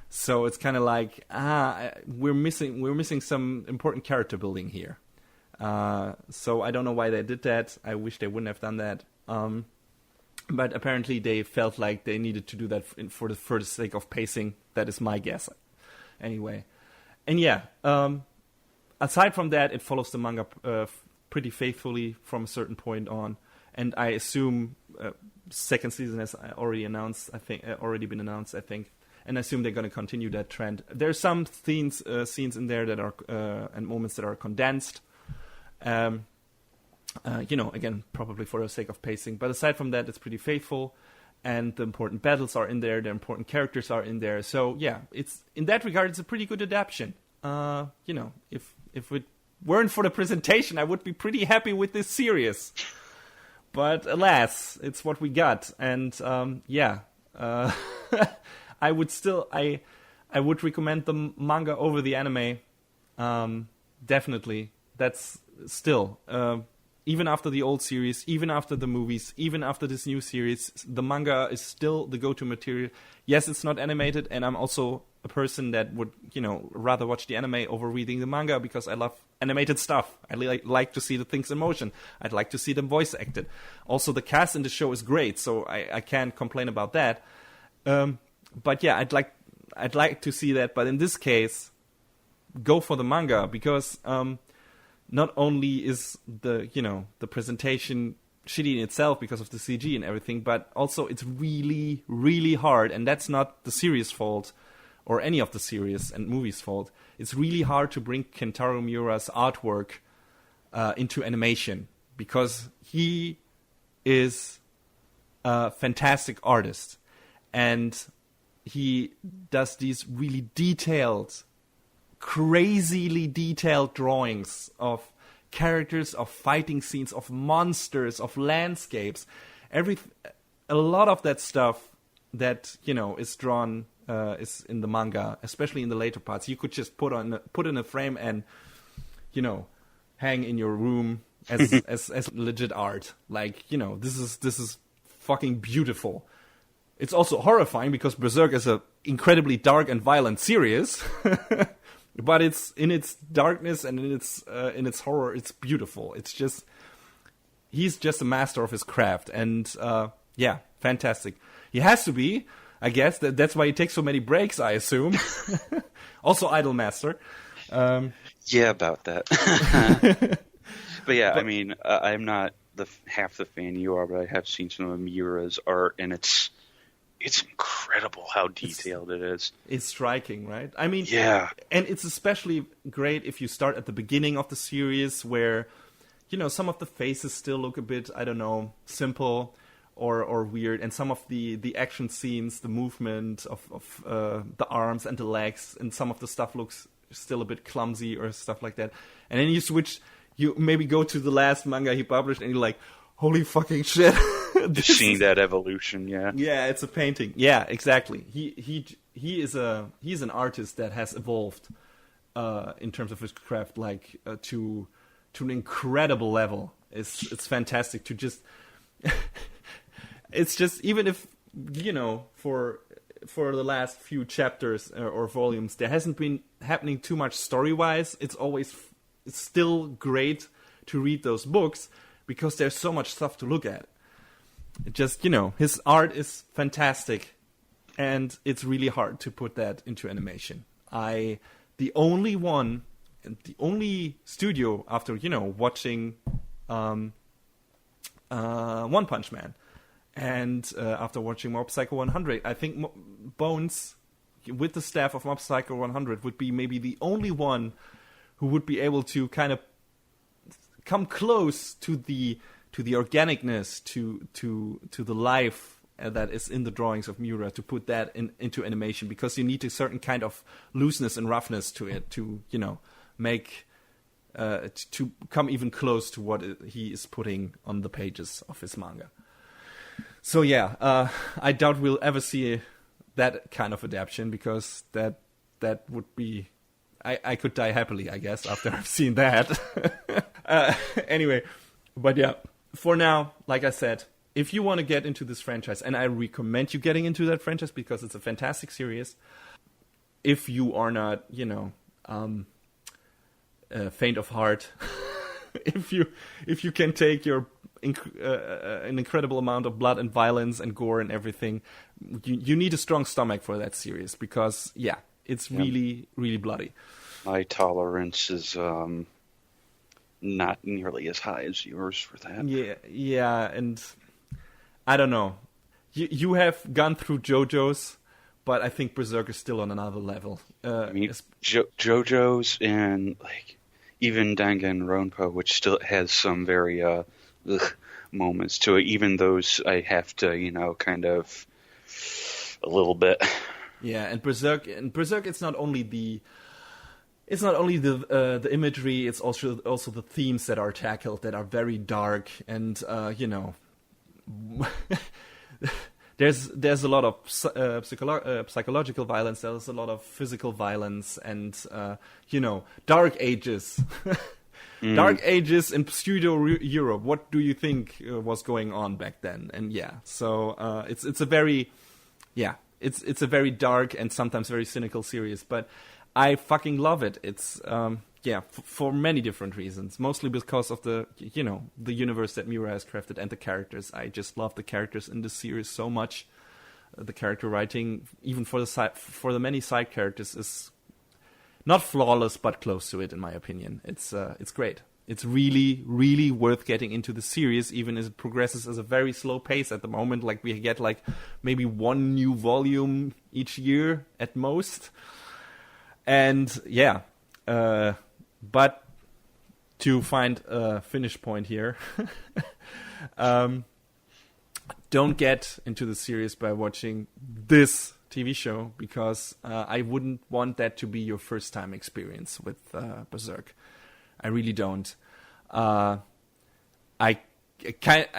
So it's kind of we're missing some important character building here. So I don't know why they did that. I wish they wouldn't have done that. But apparently they felt like they needed to do that for the sake of pacing. That is my guess. Anyway. And yeah, aside from that, it follows the manga pretty faithfully from a certain point on. And I assume second season has already been announced, I think. And I assume they're going to continue that trend. There's some scenes in there that are and moments that are condensed. Again, probably for the sake of pacing. But aside from that, it's pretty faithful. And the important battles are in there. The important characters are in there. So, yeah, it's in that regard, it's a pretty good adaptation. If it weren't for the presentation, I would be pretty happy with this series. But alas, it's what we got. And, I would recommend the manga over the anime. Definitely. That's still, even after the old series, even after the movies, even after this new series, the manga is still the go-to material. Yes, it's not animated, and I'm also a person that would, rather watch the anime over reading the manga, because I love animated stuff. I like to see the things in motion. I'd like to see them voice acted. Also, the cast in the show is great, so I can't complain about that. But yeah, I'd like to see that. But in this case, go for the manga, because not only is the presentation shitty in itself because of the CG and everything, but also it's really, really hard, and that's not the series' fault or any of the series and movies' fault. It's really hard to bring Kentaro Miura's artwork into animation, because he is a fantastic artist, and he does these really detailed, crazily detailed drawings of characters, of fighting scenes, of monsters, of landscapes. A lot of that stuff that is drawn is in the manga, especially in the later parts. You could just put in a frame and hang in your room as legit art. This is fucking beautiful. it's also horrifying because Berserk is a incredibly dark and violent series. But it's in its darkness and in its horror, it's beautiful. It's just, he's just a master of his craft, and yeah, fantastic. He has to be, I guess. That's why he takes so many breaks, I assume. Also, Idol Master. Yeah, about that. But yeah, I mean, I'm not half the fan you are, but I have seen some of Miura's art, and it's incredible how detailed it is. It's striking, right? I mean, yeah. And it's especially great if you start at the beginning of the series where, you know, some of the faces still look a bit, I don't know, simple or weird, and some of the action scenes, the movement of the arms and the legs, and some of the stuff looks still a bit clumsy or stuff like that. And then you maybe go to the last manga he published, and you're like, holy fucking shit. Just seeing that evolution, yeah. Yeah, it's a painting. Yeah, exactly. He's an artist that has evolved in terms of his craft, like to an incredible level. It's fantastic to just. It's just, even if, you know, for the last few chapters or volumes there hasn't been happening too much story wise, it's still great to read those books because there's so much stuff to look at. It just, you know, his art is fantastic, and it's really hard to put that into animation. The only studio after, you know, watching One Punch Man, and after watching Mob Psycho 100, I think Bones, with the staff of Mob Psycho 100, would be maybe the only one who would be able to kind of come close to the organicness, to the life that is in the drawings of Miura, to put that into animation, because you need a certain kind of looseness and roughness to it to, you know, make to come even close to what he is putting on the pages of his manga. So yeah, I doubt we'll ever see that kind of adaptation, because that would be, I could die happily, I guess, after I've seen that. Anyway, but yeah, for now, like I said, if you want to get into this franchise, and I recommend you getting into that franchise because it's a fantastic series, if you are not, you know, faint of heart, if you can take your an incredible amount of blood and violence and gore and everything, you need a strong stomach for that series, because yeah, it's really, really bloody. My tolerance is not nearly as high as yours for that. Yeah, and I don't know. You have gone through JoJo's, but I think Berserk is still on another level. I mean, JoJo's and like even Danganronpa, which still has some very moments to it. Even those I have to, you know, kind of a little bit. Yeah, and Berserk, it's not only the imagery, it's also the themes that are tackled that are very dark, and you know, there's a lot of psychological violence, there's a lot of physical violence, and you know, Dark Ages. Dark Ages in pseudo Europe. What do you think was going on back then? And yeah, so it's a very dark and sometimes very cynical series, but I fucking love it. It's for many different reasons, mostly because of the universe that Miura has crafted and the characters. I just love the characters in this series so much. The character writing, even for the many side characters, is not flawless, but close to it, in my opinion. It's great. It's really, really worth getting into the series, even as it progresses at a very slow pace at the moment. Like, we get like maybe one new volume each year at most. And yeah, but to find a finish point here, don't get into the series by watching this TV show, because I wouldn't want that to be your first time experience with Berserk. I really don't. I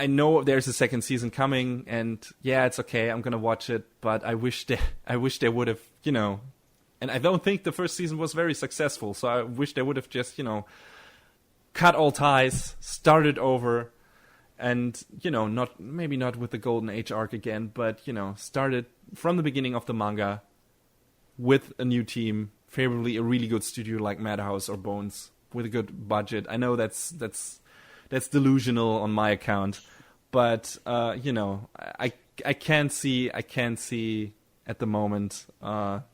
know there's a second season coming, and yeah, it's okay. I'm gonna watch it, but I wish they would have, you know. And I don't think the first season was very successful, so I wish they would have just, you know, cut all ties, started over, and maybe not with the Golden Age arc again, but started from the beginning of the manga with a new team, favorably a really good studio like Madhouse or Bones with a good budget. I know that's delusional on my account, but I can't see at the moment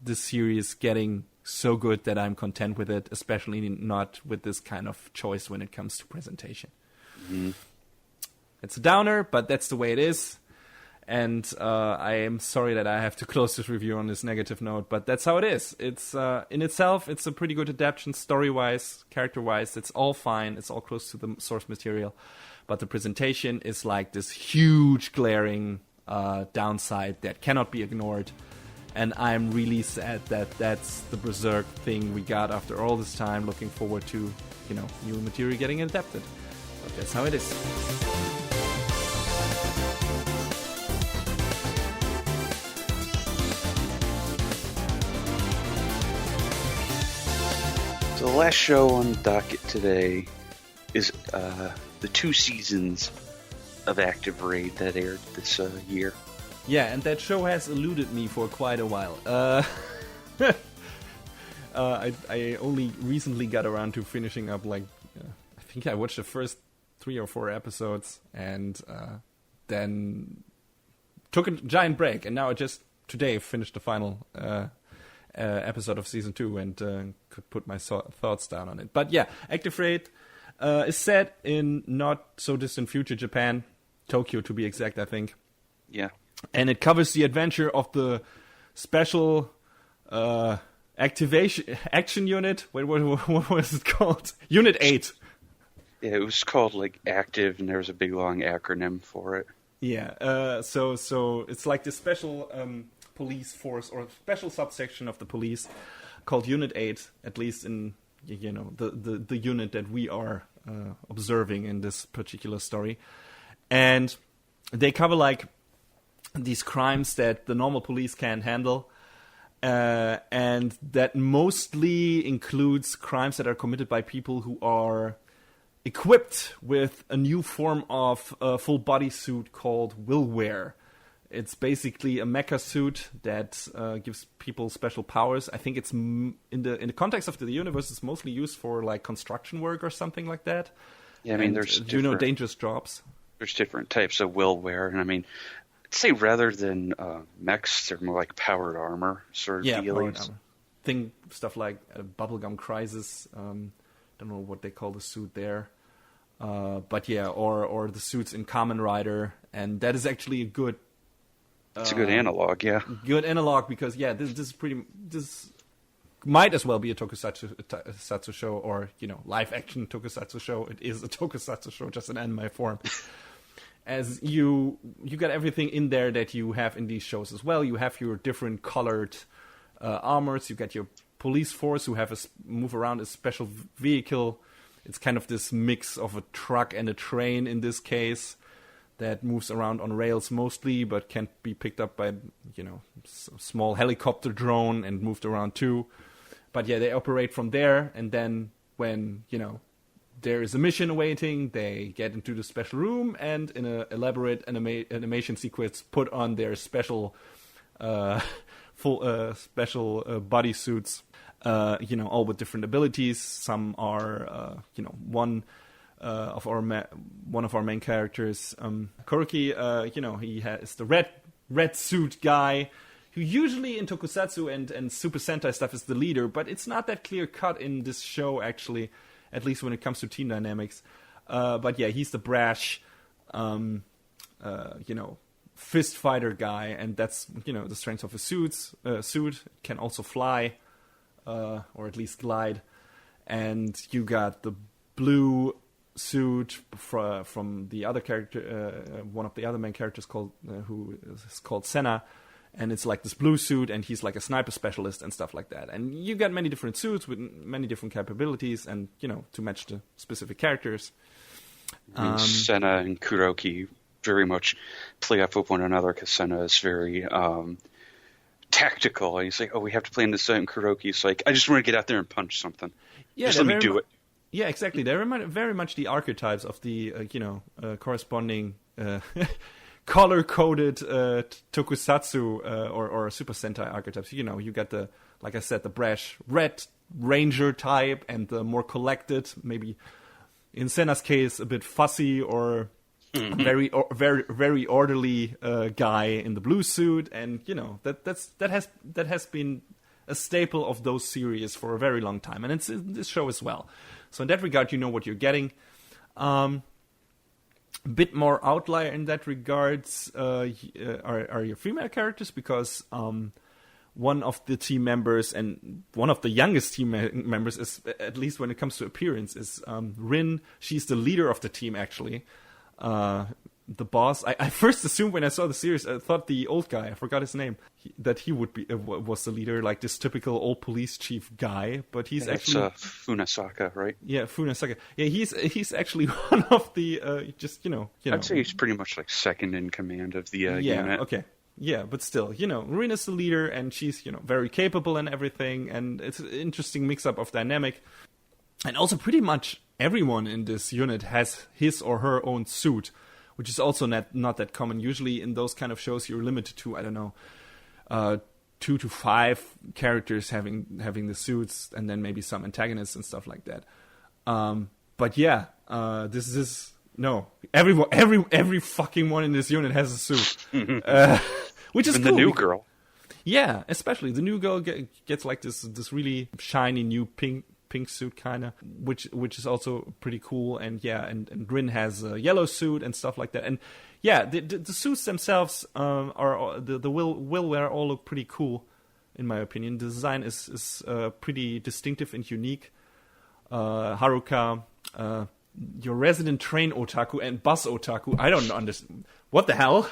this series getting so good that I'm content with it, especially not with this kind of choice when it comes to presentation. Mm-hmm. It's a downer, but that's the way it is. And I am sorry that I have to close this review on this negative note, but that's how it is. It's in itself, it's a pretty good adaptation, story-wise, character-wise. It's all fine. It's all close to the source material. But the presentation is like this huge glaring downside that cannot be ignored. And I'm really sad that that's the Berserk thing we got after all this time. Looking forward to, new material getting adapted. But that's how it is. So the last show on the docket today is the 2 seasons of Active Raid that aired this year. Yeah, and that show has eluded me for quite a while. I only recently got around to finishing up, I think I watched the first 3 or 4 episodes, and then took a giant break, and now I just today finished the final episode of season 2 and could put my thoughts down on it. But yeah, Active Raid is set in not so distant future Japan, Tokyo to be exact, I think. Yeah. And it covers the adventure of the special action unit. Wait, what was it called? Unit 8. Yeah, it was called Active, and there was a big long acronym for it. Yeah. So it's like this special police force or special subsection of the police called Unit 8, at least in the unit that we are observing in this particular story. And they cover these crimes that the normal police can't handle, and that mostly includes crimes that are committed by people who are equipped with a new form of full body suit called Willwear. It's basically a mecha suit that gives people special powers. I think it's in the context of the universe, it's mostly used for construction work or something like that. Yeah, I mean, there's dangerous jobs. There's different types of Willwear, and I mean, I'd say rather than mechs, they're more like powered armor sort of dealings. Stuff like Bubblegum Crisis. Don't know what they call the suit there. But yeah, or the suits in Kamen Rider, and that is actually a good. It's a good analog, yeah. Good analog because this might as well be a tokusatsu show or live action tokusatsu show. It is a tokusatsu show, just in anime form. As you got everything in there that you have in these shows as well. You have your different colored armors. You got your police force who have move around a special vehicle. It's kind of this mix of a truck and a train in this case that moves around on rails mostly, but can be picked up by small helicopter drone and moved around too. But yeah, they operate from there, and then when there is a mission awaiting, they get into the special room and in an elaborate animation sequence put on their special body suits, all with different abilities. Some are one of our main characters, Kuroki, he is the red suit guy who usually in tokusatsu and Super Sentai stuff is the leader, but it's not that clear cut in this show actually, at least when it comes to team dynamics. But yeah, he's the brash, fist fighter guy, and that's the strength of his suit. Can also fly, or at least glide. And you got the blue suit from the other character, one of the other main characters who is called Senna. And it's like this blue suit, and he's like a sniper specialist and stuff like that. And you got many different suits with many different capabilities, and to match the specific characters. Senna and Kuroki very much play off of one another because Senna is very tactical. And he's like, "Oh, we have to play in this site," and Kuroki's like, "I just want to get out there and punch something. Yeah, just let me do it." Yeah, exactly. They're very much the archetypes of the corresponding color-coded tokusatsu or Super Sentai archetypes. You get the, like I said, the brash red ranger type, and the more collected, maybe in Senna's case, a bit fussy or very very orderly guy in the blue suit, and that has been a staple of those series for a very long time, and it's in this show as well. So in that regard, you know what you're getting. A bit more outlier in that regards are your female characters, because one of the team members, and one of the youngest team members, is, at least when it comes to appearance, is Rin. She's the leader of the team, actually. The boss. I first assumed when I saw the series, I thought the old guy, I forgot his name, that he would be was the leader, like this typical old police chief guy. But he's actually Funasaka, right? Yeah, Funasaka. Yeah, he's actually one of the I'd say he's pretty much like second in command of the unit. Yeah, okay. Yeah, but still, Rin is the leader, and she's very capable and everything, and it's an interesting mix-up of dynamic. And also pretty much everyone in this unit has his or her own suit, which is also not that common. Usually in those kind of shows, you're limited to, I don't know, 2 to 5 characters having the suits, and then maybe some antagonists and stuff like that. But yeah, this is no, every fucking one in this unit has a suit, which is and cool. The new girl. Yeah, especially the new girl gets like this really shiny new pink suit kind of, which is also pretty cool. And yeah, and Rin has a yellow suit and stuff like that. And yeah, the suits themselves are the will wear all look pretty cool, in my opinion. The design is pretty distinctive and unique. Haruka, your resident train otaku and bus otaku. I don't understand what the hell.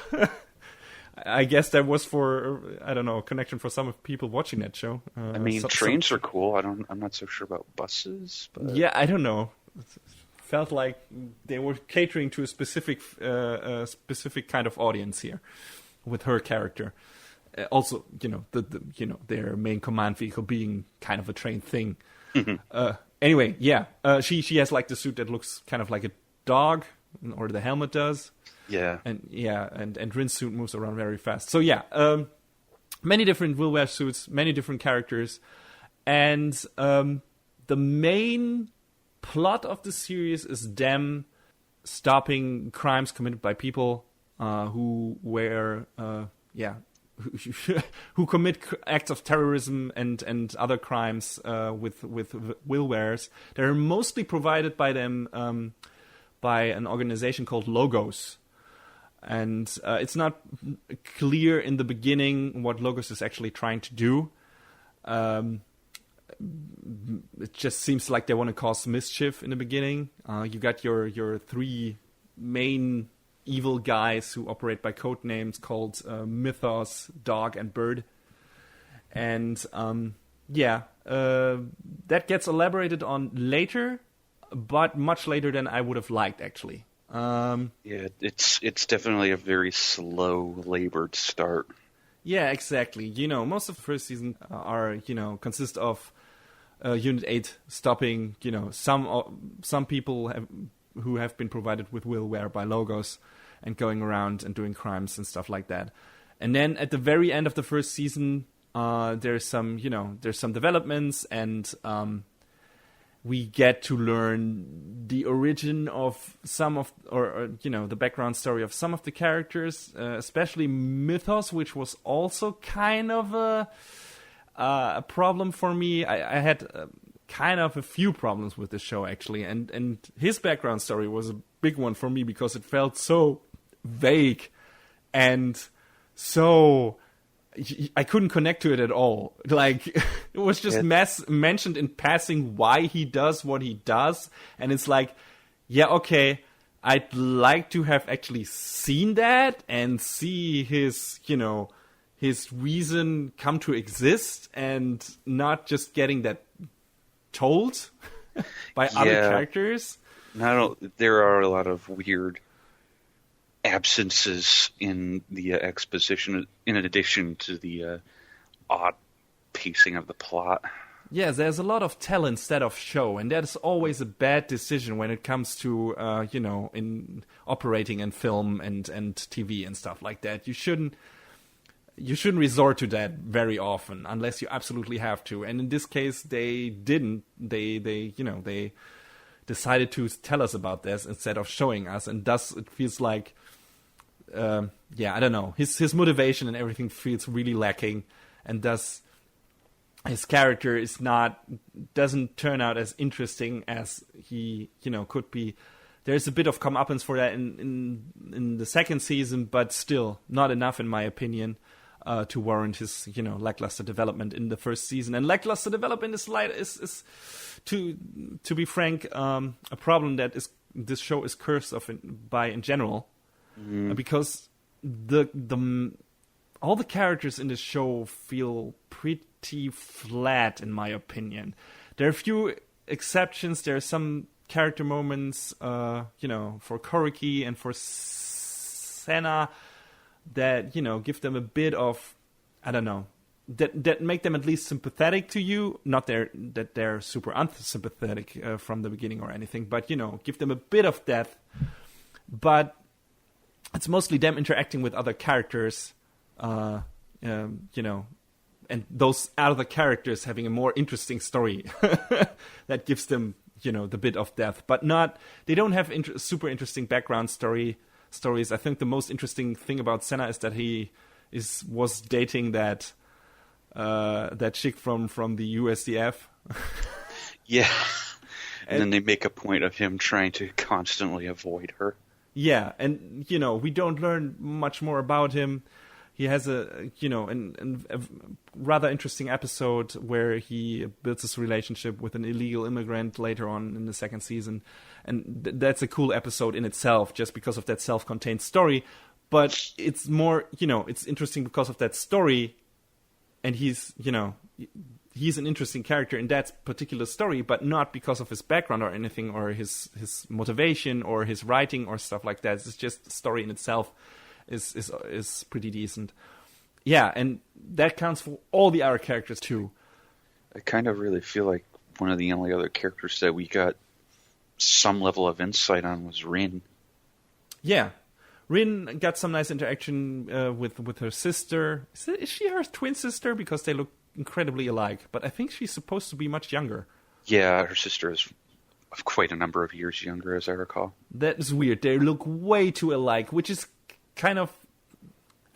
I guess that was for, I don't know, a connection for some of people watching that show. I mean, trains are cool. I'm not so sure about buses. But... Yeah, I don't know. It felt like they were catering to a specific kind of audience here with her character. Also, their main command vehicle being kind of a train thing. Anyway, yeah, she has like the suit that looks kind of like a dog, or the helmet does. Yeah. And Rin's suit moves around very fast. So yeah, many different will wear suits, many different characters, and the main plot of the series is them stopping crimes committed by people who wear who commit acts of terrorism and other crimes with will wears. They're mostly provided by them by an organization called Logos. And it's not clear in the beginning what Logos is actually trying to do. It just seems like they want to cause mischief in the beginning. You got your 3 main evil guys who operate by code names called Mythos, Dog, and Bird. And that gets elaborated on later, but much later than I would have liked, actually. It's definitely a very slow, labored start. Yeah, exactly. Most of the first season consist of Unit 8 stopping, some people who have been provided with will wear by Logos and going around and doing crimes and stuff like that. And then at the very end of the first season, there's some developments, and we get to learn the origin of some of, or the background story of some of the characters, especially Mythos, which was also kind of a problem for me. I had kind of a few problems with this show, actually, and his background story was a big one for me because it felt so vague and so... I couldn't connect to it at all. Like, it was just mentioned in passing why he does what he does. And it's like, yeah, okay, I'd like to have actually seen that and see his reason come to exist, and not just getting that told by other characters. There are a lot of weird absences in the exposition, in addition to the odd pacing of the plot. Yeah, there's a lot of tell instead of show, and that is always a bad decision when it comes to, in operating in film and TV and stuff like that. You shouldn't resort to that very often unless you absolutely have to. And in this case, they didn't. They decided to tell us about this instead of showing us, and thus it feels like, I don't know, his motivation and everything feels really lacking, and thus his character doesn't turn out as interesting as he could be. There's a bit of comeuppance for that in the second season, but still not enough in my opinion to warrant his lackluster development in the first season. And lackluster development is to be frank, a problem that this show is cursed by in general, because all the characters in this show feel pretty flat in my opinion. There are a few exceptions. There are some character moments, for Koriki and for Senna that give them a bit of, I don't know, that make them at least sympathetic to you. Not that they're super unsympathetic from the beginning or anything, but give them a bit of depth. But it's mostly them interacting with other characters, and those other characters having a more interesting story that gives them the bit of depth, but they don't have super interesting background stories. I think the most interesting thing about Senna is that he was dating that chick from the USDF. Yeah. And then they make a point of him trying to constantly avoid her. Yeah, and we don't learn much more about him. He has a rather interesting episode where he builds this relationship with an illegal immigrant later on in the second season. And that's a cool episode in itself, just because of that self-contained story. But it's more, it's interesting because of that story. And he's an interesting character in that particular story, but not because of his background or anything, or his motivation or his writing or stuff like that. It's just the story in itself is pretty decent. Yeah, and that counts for all the other characters too. I kind of really feel like one of the only other characters that we got some level of insight on was Rin. Yeah. Rin got some nice interaction with her sister. Is she her twin sister? Because they look incredibly alike, but I think she's supposed to be much younger. Yeah, her sister is quite a number of years younger, as I recall. That is weird. They look way too alike, which is kind of,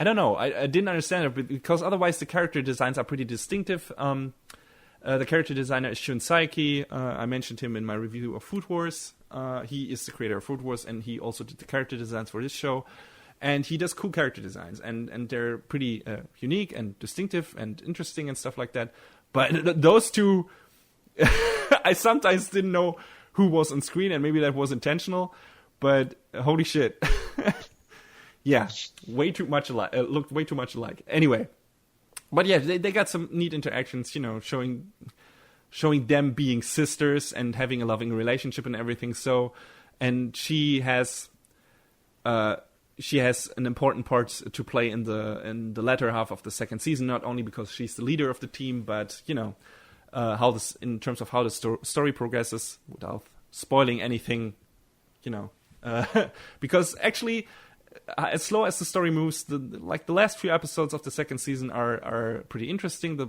I don't know. I didn't understand it, because otherwise the character designs are pretty distinctive. The character designer is Shun Saiki. I mentioned him in my review of Food Wars. He is the creator of Food Wars, and he also did the character designs for this show. And he does cool character designs, and they're pretty unique and distinctive and interesting and stuff like that. But those two, I sometimes didn't know who was on screen, and maybe that was intentional. But holy shit. Yeah, way too much alike. Looked way too much alike. Anyway, but yeah, they got some neat interactions, showing them being sisters and having a loving relationship and everything. So, and she has an important part to play in the latter half of the second season. Not only because she's the leader of the team, but how this, in terms of how the story progresses, without spoiling anything, because actually, as slow as the story moves, the last few episodes of the second season are pretty interesting. The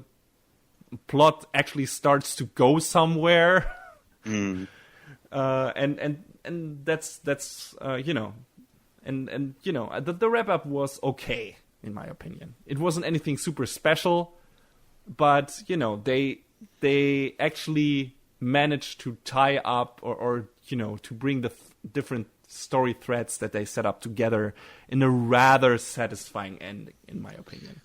plot actually starts to go somewhere, and that's the wrap up was okay in my opinion. It wasn't anything super special, but they actually managed to tie up or to bring the different story threads that they set up together in a rather satisfying ending, in my opinion.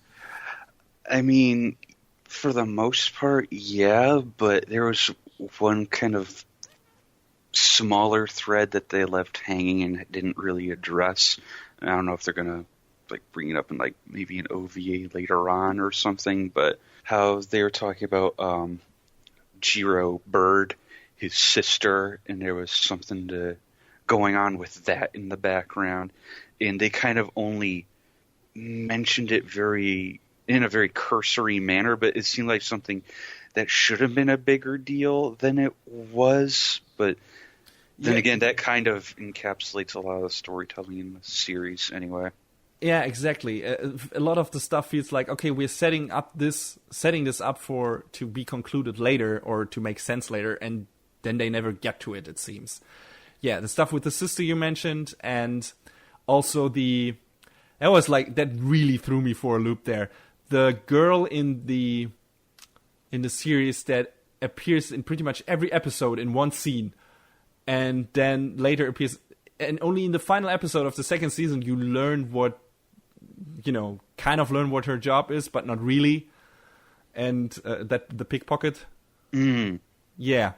I mean, for the most part, yeah, but there was one kind of smaller thread that they left hanging and didn't really address. I don't know if they're gonna bring it up in maybe an OVA later on or something, but how they were talking about Jiro Bird, his sister, and there was something going on with that in the background, and they kind of only mentioned it in a very cursory manner, but it seemed like something that should have been a bigger deal than it was. But then again, that kind of encapsulates a lot of the storytelling in the series anyway. Yeah, exactly. A lot of the stuff feels like, okay, we're setting this up to be concluded later or to make sense later, and then they never get to it, it seems. Yeah, the stuff with the sister you mentioned, and also that really threw me for a loop there. The girl in the series that appears in pretty much every episode in one scene, and then later appears, and only in the final episode of the second season you learn what her job is, but not really, and that the pickpocket. Yeah.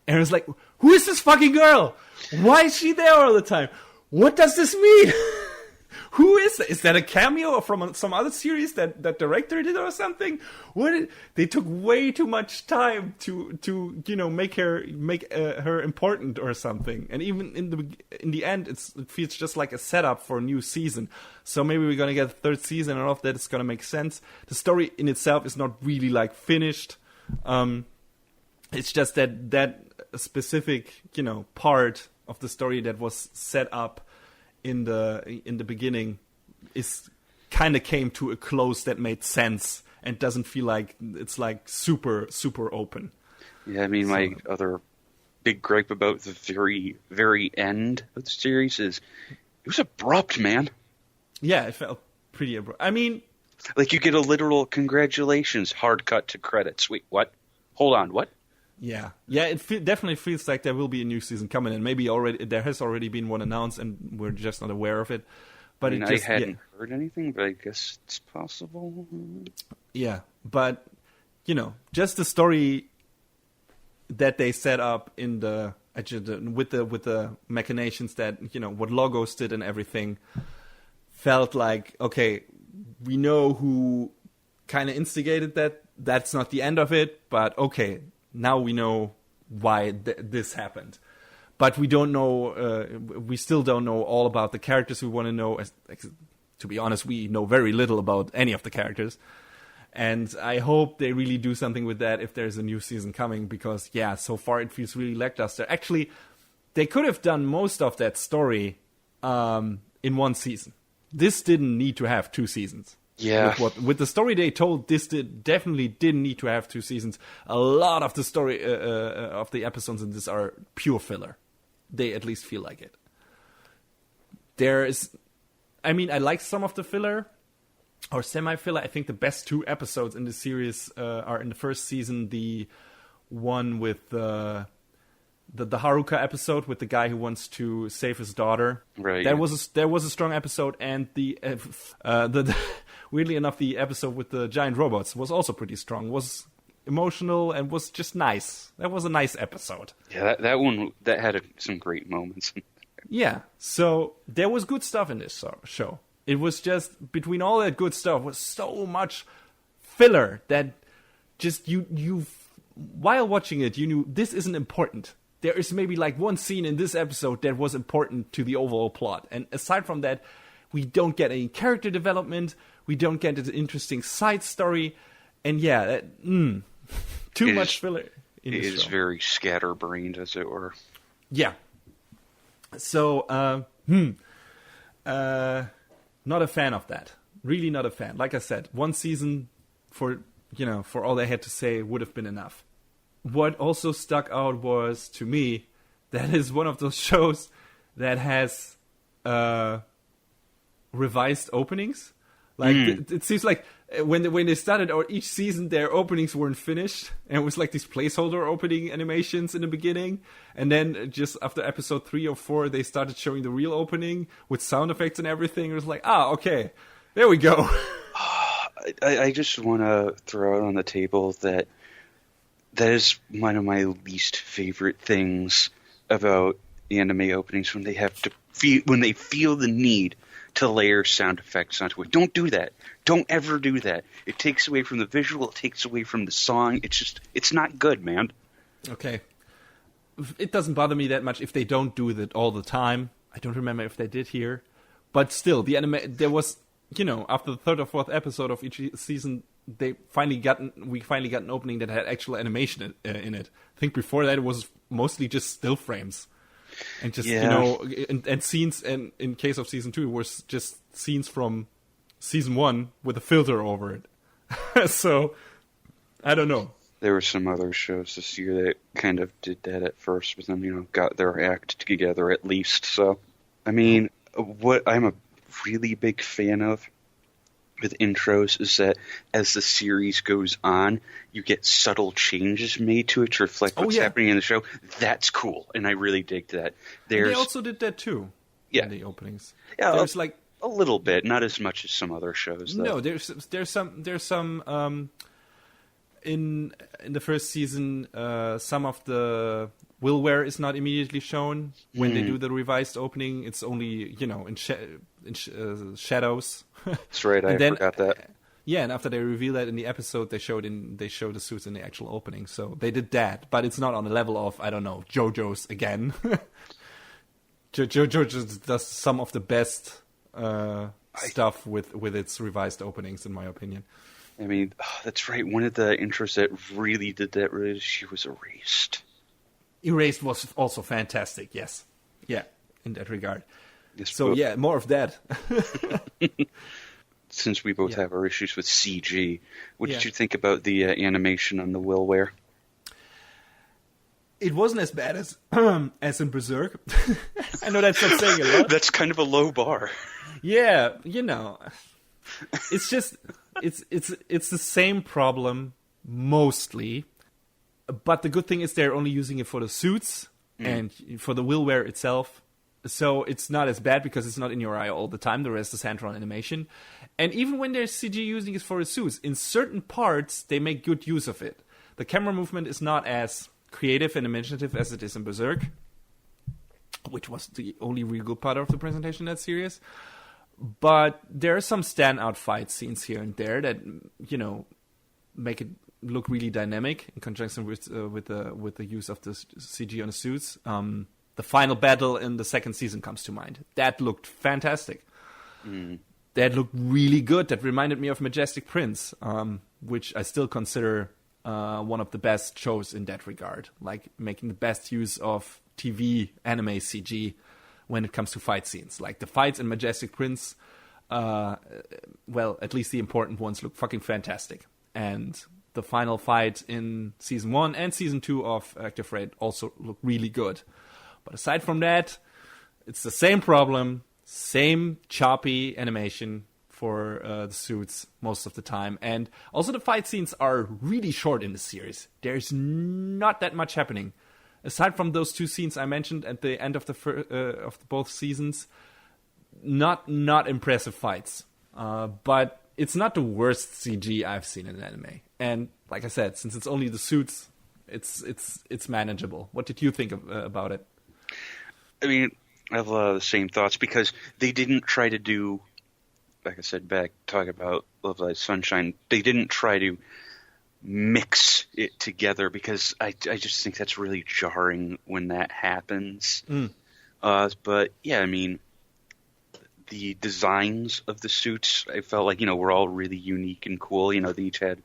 And it was like, who is this fucking girl? Why is she there all the time? What does this mean? Who is that? Is that a cameo from some other series that director did or something? They took way too much time to make her important or something. And even in the end, it feels just like a setup for a new season. So maybe we're gonna get a third season, and all of that is gonna make sense. The story in itself is not really like finished. It's just that specific part of the story that was set up in the beginning is kind of came to a close that made sense and doesn't feel like it's like super open. Yeah, I mean, my other big gripe about the very, very end of the series is it was abrupt, man. Yeah, it felt pretty abrupt. I mean, like you get a literal congratulations hard cut to credits. Wait, what? Hold on, what? Yeah, it definitely feels like there will be a new season coming, and maybe there has already been one announced, and we're just not aware of it. But I hadn't heard anything, but I guess it's possible. Yeah, but just the story that they set up in with the machinations that what Logos did and everything felt like, okay, we know who kind of instigated that. That's not the end of it, but okay. Now we know why this happened, but we don't know. We still don't know all about the characters we want to know. To be honest, we know very little about any of the characters, and I hope they really do something with that if there's a new season coming. Because so far it feels really lackluster. Actually, they could have done most of that story in one season. This didn't need to have 2 seasons. Yeah. With the story they told, this definitely didn't need to have 2 seasons. A lot of the story of the episodes in this are pure filler. They at least feel like it. I like some of the filler or semi-filler. I think the best 2 episodes in the series are in the first season. The one with the Haruka episode with the guy who wants to save his daughter. Right. There was a strong episode, and the weirdly enough, the episode with the giant robots was also pretty strong. Was emotional and was just nice. That was a nice episode. Yeah, that one that had some great moments. Yeah, so there was good stuff in this show. It was just between all that good stuff was so much filler that just you while watching it, you knew this isn't important. There is maybe like one scene in this episode that was important to the overall plot. And aside from that, we don't get any character development. We don't get an interesting side story. And too much filler in this show. It is very scatterbrained, as it were. Yeah. So, not a fan of that. Really not a fan. Like I said, one season for all they had to say would have been enough. What also stuck out was, to me, that is one of those shows that has revised openings. Like it seems like when they started, or each season, their openings weren't finished, and it was like these placeholder opening animations in the beginning, and then just after episode 3 or 4, they started showing the real opening with sound effects and everything. It was like, okay, there we go. I just want to throw out on the table that is one of my least favorite things about anime openings, when they have to feel the need to layer sound effects onto it. Don't do that. Don't ever do that. It takes away from the visual. It takes away from the song. It's not good, man. Okay. It doesn't bother me that much if they don't do that all the time. I don't remember if they did here. But still, the anime, there was, after the 3rd or 4th episode of each season, we finally got an opening that had actual animation in it. I think before that it was mostly just still frames. And just, and scenes, and in case of season 2, it was just scenes from season 1 with a filter over it. So, I don't know. There were some other shows this year that kind of did that at first, but then, got their act together at least. So, I mean, what I'm a really big fan of with intros is that as the series goes on, you get subtle changes made to it to reflect what's happening in the show. That's cool, and I really dig that. They also did that too. In the openings. Yeah, there's like a little bit, not as much as some other shows. Though. No, there's some in the first season. Some of the willware is not immediately shown when they do the revised opening. It's only in shadows. That's right. I forgot that. Yeah, and after they reveal that in the episode, they show the suits in the actual opening. So they did that, but it's not on the level of, I don't know, JoJo's again. JoJo does some of the best stuff with its revised openings, in my opinion. I mean, that's right. One of the intros that really did that she was Erased. Erased was also fantastic, yes. Yeah, in that regard. Yes, so, more of that. Since we both have our issues with CG, what did you think about the animation on the willware? It wasn't as bad as in Berserk. I know that's not saying a lot. That's kind of a low bar. Yeah, it's just it's the same problem mostly, but the good thing is they're only using it for the suits and for the willware itself. So it's not as bad because it's not in your eye all the time. The rest is hand-drawn animation. And even when there's CG using it for the suits, in certain parts, they make good use of it. The camera movement is not as creative and imaginative as it is in Berserk, which was the only real good part of the presentation in that series. But there are some standout fight scenes here and there that, make it look really dynamic in conjunction with the use of the CG on the suits. The final battle in the second season comes to mind. That looked fantastic. That looked really good. That reminded me of Majestic Prince, which I still consider one of the best shows in that regard. Like making the best use of TV anime CG when it comes to fight scenes. Like the fights in Majestic Prince, at least the important ones look fucking fantastic. And the final fight in Season 1 and Season 2 of Active Raid also look really good. But aside from that, it's the same problem, same choppy animation for the suits most of the time. And also the fight scenes are really short in the series. There's not that much happening. Aside from those 2 scenes I mentioned at the end of both seasons, not impressive fights. But it's not the worst CG I've seen in an anime. And like I said, since it's only the suits, it's manageable. What did you think about it? I mean, I have a lot of the same thoughts because they didn't try to do, like I said back, talking about Love Light Sunshine, they didn't try to mix it together because I just think that's really jarring when that happens. But yeah, I mean, the designs of the suits, I felt like, were all really unique and cool. They each had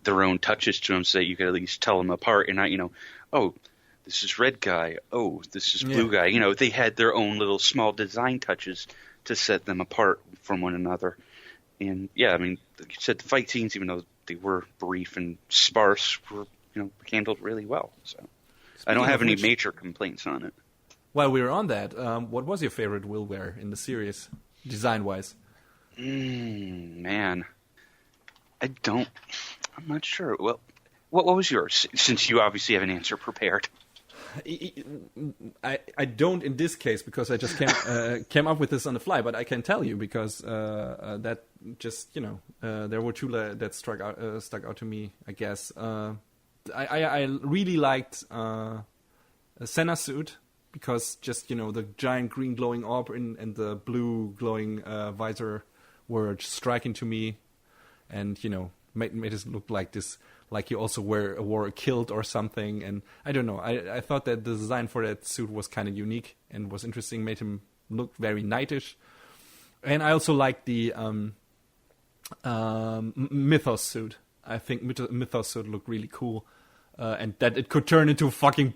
their own touches to them so that you could at least tell them apart and not, oh, this is red guy. Oh, this is blue guy. They had their own little small design touches to set them apart from one another. And yeah, I mean, like you said, the fight scenes, even though they were brief and sparse, were handled really well. So I don't have any major complaints on it. While we were on that, what was your favorite willware in the series, design-wise? Man, I'm not sure. Well, what was yours? Since you obviously have an answer prepared. I don't in this case because I just came up with this on the fly, but I can tell you because that just there were 2 that stuck out to me. I guess I really liked Senna's suit because just the giant green glowing orb and the blue glowing visor were just striking to me, and made it look like this. Like he also wore a kilt or something, and I don't know. I thought that the design for that suit was kind of unique and was interesting, made him look very knightish. And I also liked the Mythos suit. I think Mythos suit looked really cool, and that it could turn into a fucking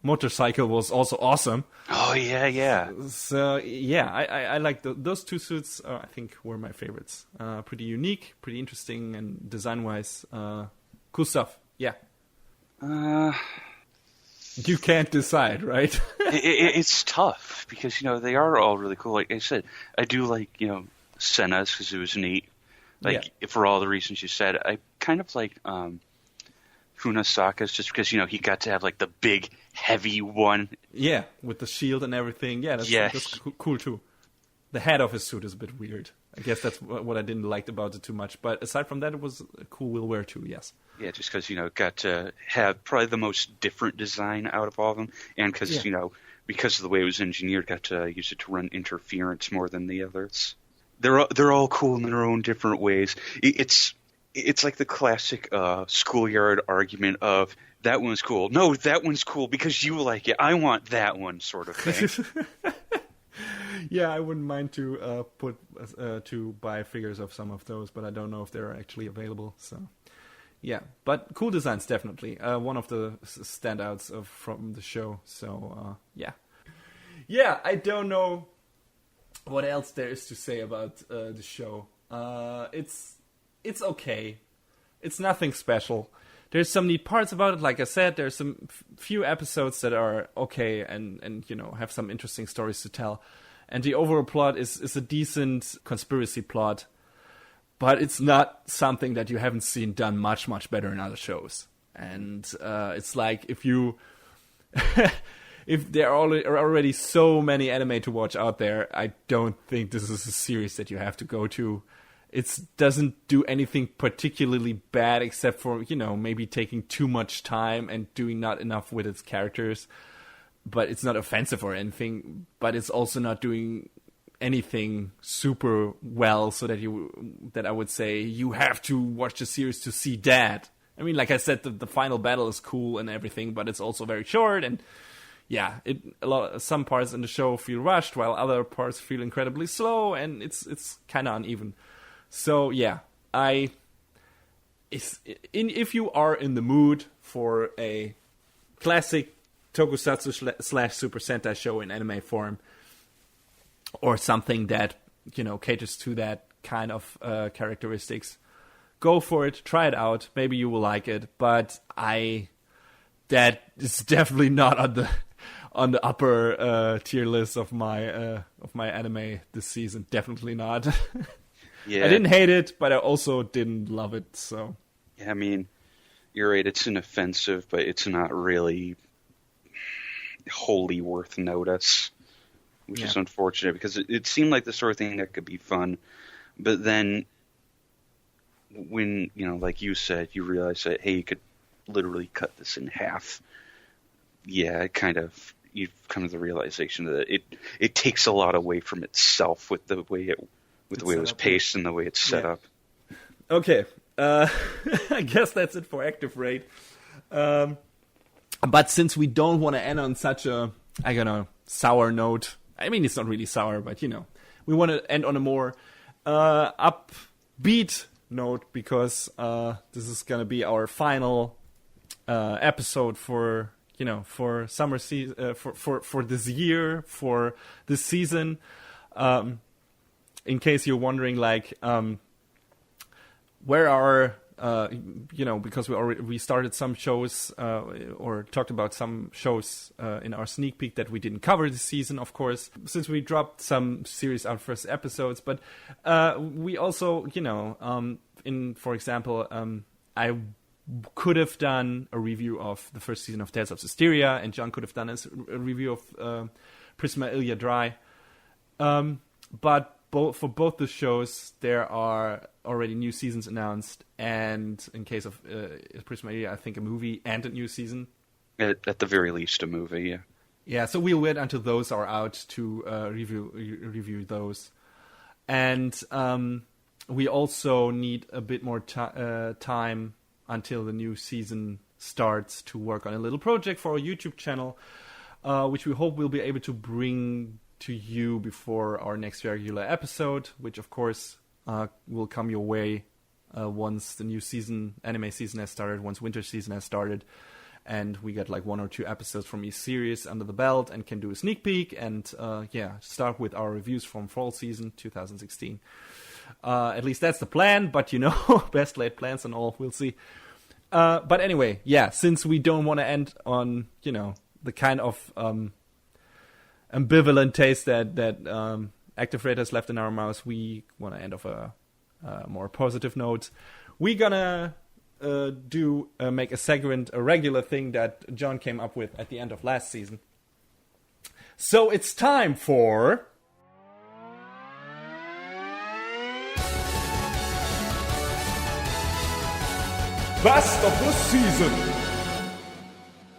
motorcycle was also awesome. Oh yeah. So yeah, I like those two suits. I think were my favorites. Pretty unique, pretty interesting, and design-wise, cool stuff. Yeah. You can't decide, right? It's tough because they are all really cool. Like I said, I do like Senna's because it was neat. Like for all the reasons you said, I kind of like Hunasaka's just because he got to have like the big heavy one. Yeah, with the shield and everything. Yeah, that's cool too. The head of his suit is a bit weird. I guess that's what I didn't like about it too much. But aside from that, it was a cool will wear too. Yes. Yeah, just because got to have probably the most different design out of all of them, and because because of the way it was engineered, got to use it to run interference more than the others. They're all cool in their own different ways. It's like the classic schoolyard argument of that one's cool. No, that one's cool because you like it. I want that one, sort of thing. Yeah, I wouldn't mind to to buy figures of some of those, but I don't know if they're actually available. So, yeah, but cool designs definitely. One of the standouts from the show. So, yeah. I don't know what else there is to say about the show. It's okay. It's nothing special. There's some neat parts about it. Like I said, there's some few episodes that are okay and have some interesting stories to tell. And the overall plot is a decent conspiracy plot, but it's not something that you haven't seen done much better in other shows. And it's like if there are already so many anime to watch out there, I don't think this is a series that you have to go to. It doesn't do anything particularly bad except for, maybe taking too much time and doing not enough with its characters. But it's not offensive or anything, but it's also not doing anything super well so that I would say you have to watch the series to see that. I mean, like I said, the final battle is cool and everything, but it's also very short and yeah, some parts in the show feel rushed while other parts feel incredibly slow and it's kind of uneven. So yeah, if you are in the mood for a classic tokusatsu / Super Sentai show in anime form, or something that caters to that kind of characteristics, go for it, try it out. Maybe you will like it, but that is definitely not on the upper tier list of my anime this season. Definitely not. Yeah. I didn't hate it, but I also didn't love it. So yeah, I mean, you're right. It's inoffensive, but it's not really wholly worth notice, which is unfortunate because it seemed like the sort of thing that could be fun, but then when like you said, you realize that hey, you could literally cut this in half. Yeah, you've come to the realization that it takes a lot away from itself with the way it was paced and the way it's set up. Okay, I guess that's it for Active Raid. But since we don't want to end on such a, sour note, I mean, it's not really sour, but, we want to end on a more upbeat note because this is going to be our final episode for summer season, for this year, for this season. In case you're wondering, where are... because we started some shows or talked about some shows in our sneak peek that we didn't cover this season, of course, since we dropped some series out first episodes. But we also, for example, I could have done a review of the first season of Tales of Systeria, and John could have done a review of Prisma Ilia Dry. But for both the shows, there are already new seasons announced, and in case of Prisma Ilia, I think a movie and a new season. At the very least, a movie, yeah. Yeah, so we'll wait until those are out to review those. And we also need a bit more time until the new season starts to work on a little project for our YouTube channel, which we hope we'll be able to bring to you before our next regular episode, which of course will come your way once the new anime season has started, once winter season has started, and we get like 1 or 2 episodes from each series under the belt and can do a sneak peek and start with our reviews from fall season 2016. At least that's the plan, but best laid plans and all, we'll see. But anyway, since we don't want to end on, the kind of ambivalent taste that Active Red has left in our mouths, we want to end off a more positive note. We're gonna make a segment, a regular thing that John came up with at the end of last season. So it's time for Best of the Season.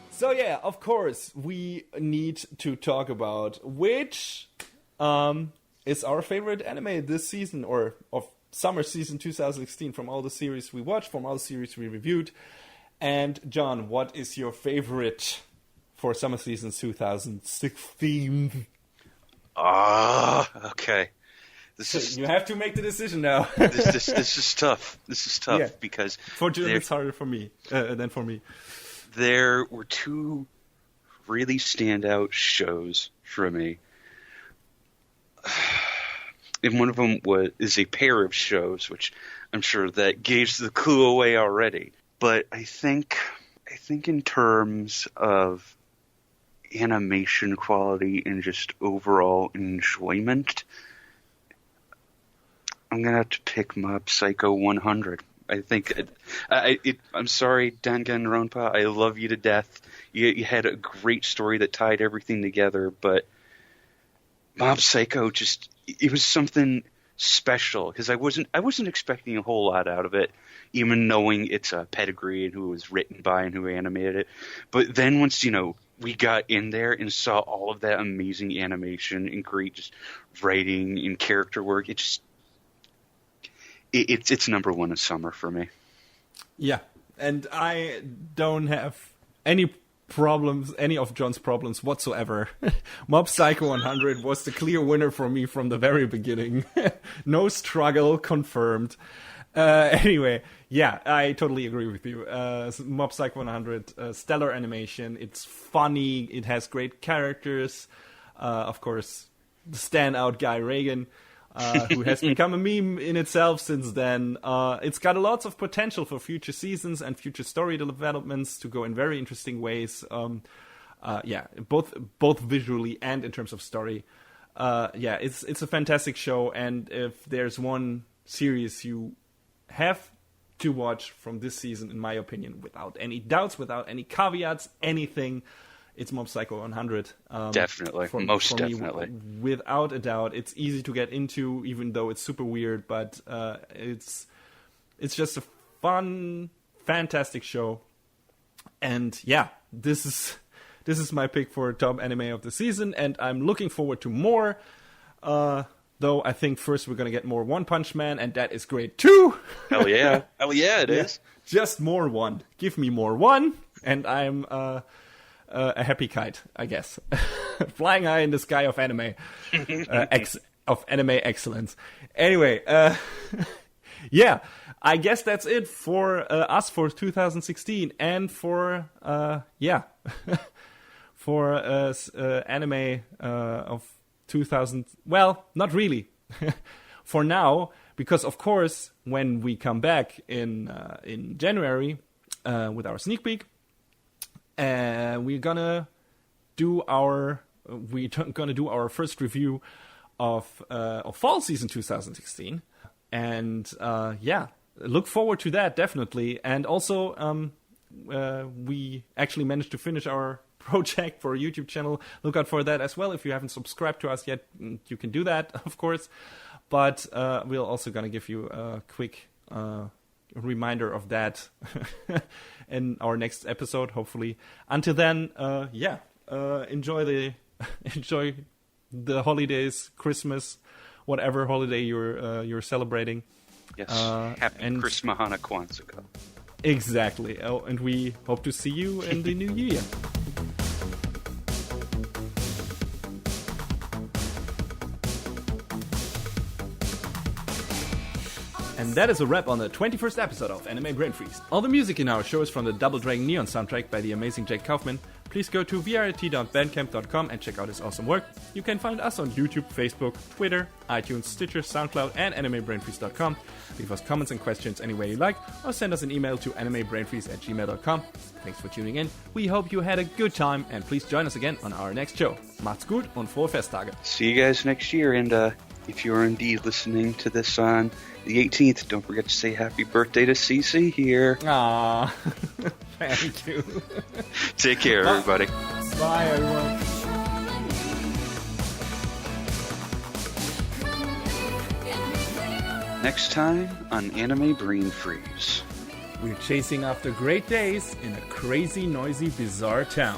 So of course, we need to talk about which is our favorite anime this season, or of summer season 2016, from all the series we watched, from all the series we reviewed. And John, what is your favorite for summer season 2016? Okay. You have to make the decision now. This is tough. This is tough because for Jim it's harder for me than for me. There were 2 really standout shows for me. And one of them is a pair of shows, which I'm sure that gives the clue away already. But I think in terms of animation quality and just overall enjoyment, I'm gonna have to pick Mob Psycho 100. I think I'm sorry, Danganronpa. I love you to death. You had a great story that tied everything together, but Mob Psycho it was something special because I wasn't expecting a whole lot out of it, even knowing its pedigree and who it was written by and who animated it. But then once we got in there and saw all of that amazing animation and great just writing and character work, it's number 1 in summer for me. Yeah, and I don't have any of John's problems whatsoever. Mob Psycho 100 was the clear winner for me from the very beginning. No struggle, confirmed. Anyway, I totally agree with you. Mob Psycho 100, stellar animation. It's funny. It has great characters. Of course, the standout guy, Reagan, who has become a meme in itself since then. It's got lots of potential for future seasons and future story developments to go in very interesting ways. Both visually and in terms of story. It's a fantastic show, and if there's one series you have to watch from this season, in my opinion, without any doubts, without any caveats, anything, it's Mob Psycho 100. Definitely, most definitely. Without a doubt. It's easy to get into, even though it's super weird, but it's just a fun, fantastic show. And this is my pick for top anime of the season, and I'm looking forward to more. Though I think first we're gonna get more One Punch Man, and that is great too. Hell yeah, it is. Just more one. Give me more one, and I'm a happy kite, I guess. Flying high in the sky of anime. Of anime excellence. Anyway, I guess that's it for us for 2016 and for for anime of 2000. Well, not really. For now, because of course when we come back in January with our sneak peek, we're gonna do our first review of fall season 2016, and look forward to that definitely. And also, we actually managed to finish our project for a YouTube channel. Look out for that as well. If you haven't subscribed to us yet, you can do that, of course. But we're also gonna give you a quick reminder of that in our next episode, hopefully. Until then, enjoy the holidays, Christmas, whatever holiday you're celebrating. Yes, happy Christmas, Hanukkah, Kwanzaa. Exactly. Oh, and we hope to see you in the new year. that is a wrap on the 21st episode of Anime Brain Freeze. All the music in our show is from the Double Dragon Neon soundtrack by the amazing Jake Kaufman. Please go to vrt.bandcamp.com and check out his awesome work. You can find us on YouTube, Facebook, Twitter, iTunes, Stitcher, SoundCloud, and animebrainfreeze.com. Leave us comments and questions any way you like, or send us an email to animebrainfreeze@gmail.com. Thanks for tuning in. We hope you had a good time, and please join us again on our next show. Macht's gut und frohe Festtage. See you guys next year, and if you are indeed listening to this on the 18th, don't forget to say happy birthday to Cece here. Aww, thank you. Take care, everybody. Bye, everyone. Next time on Anime Brain Freeze. We're chasing after great days in a crazy, noisy, bizarre town.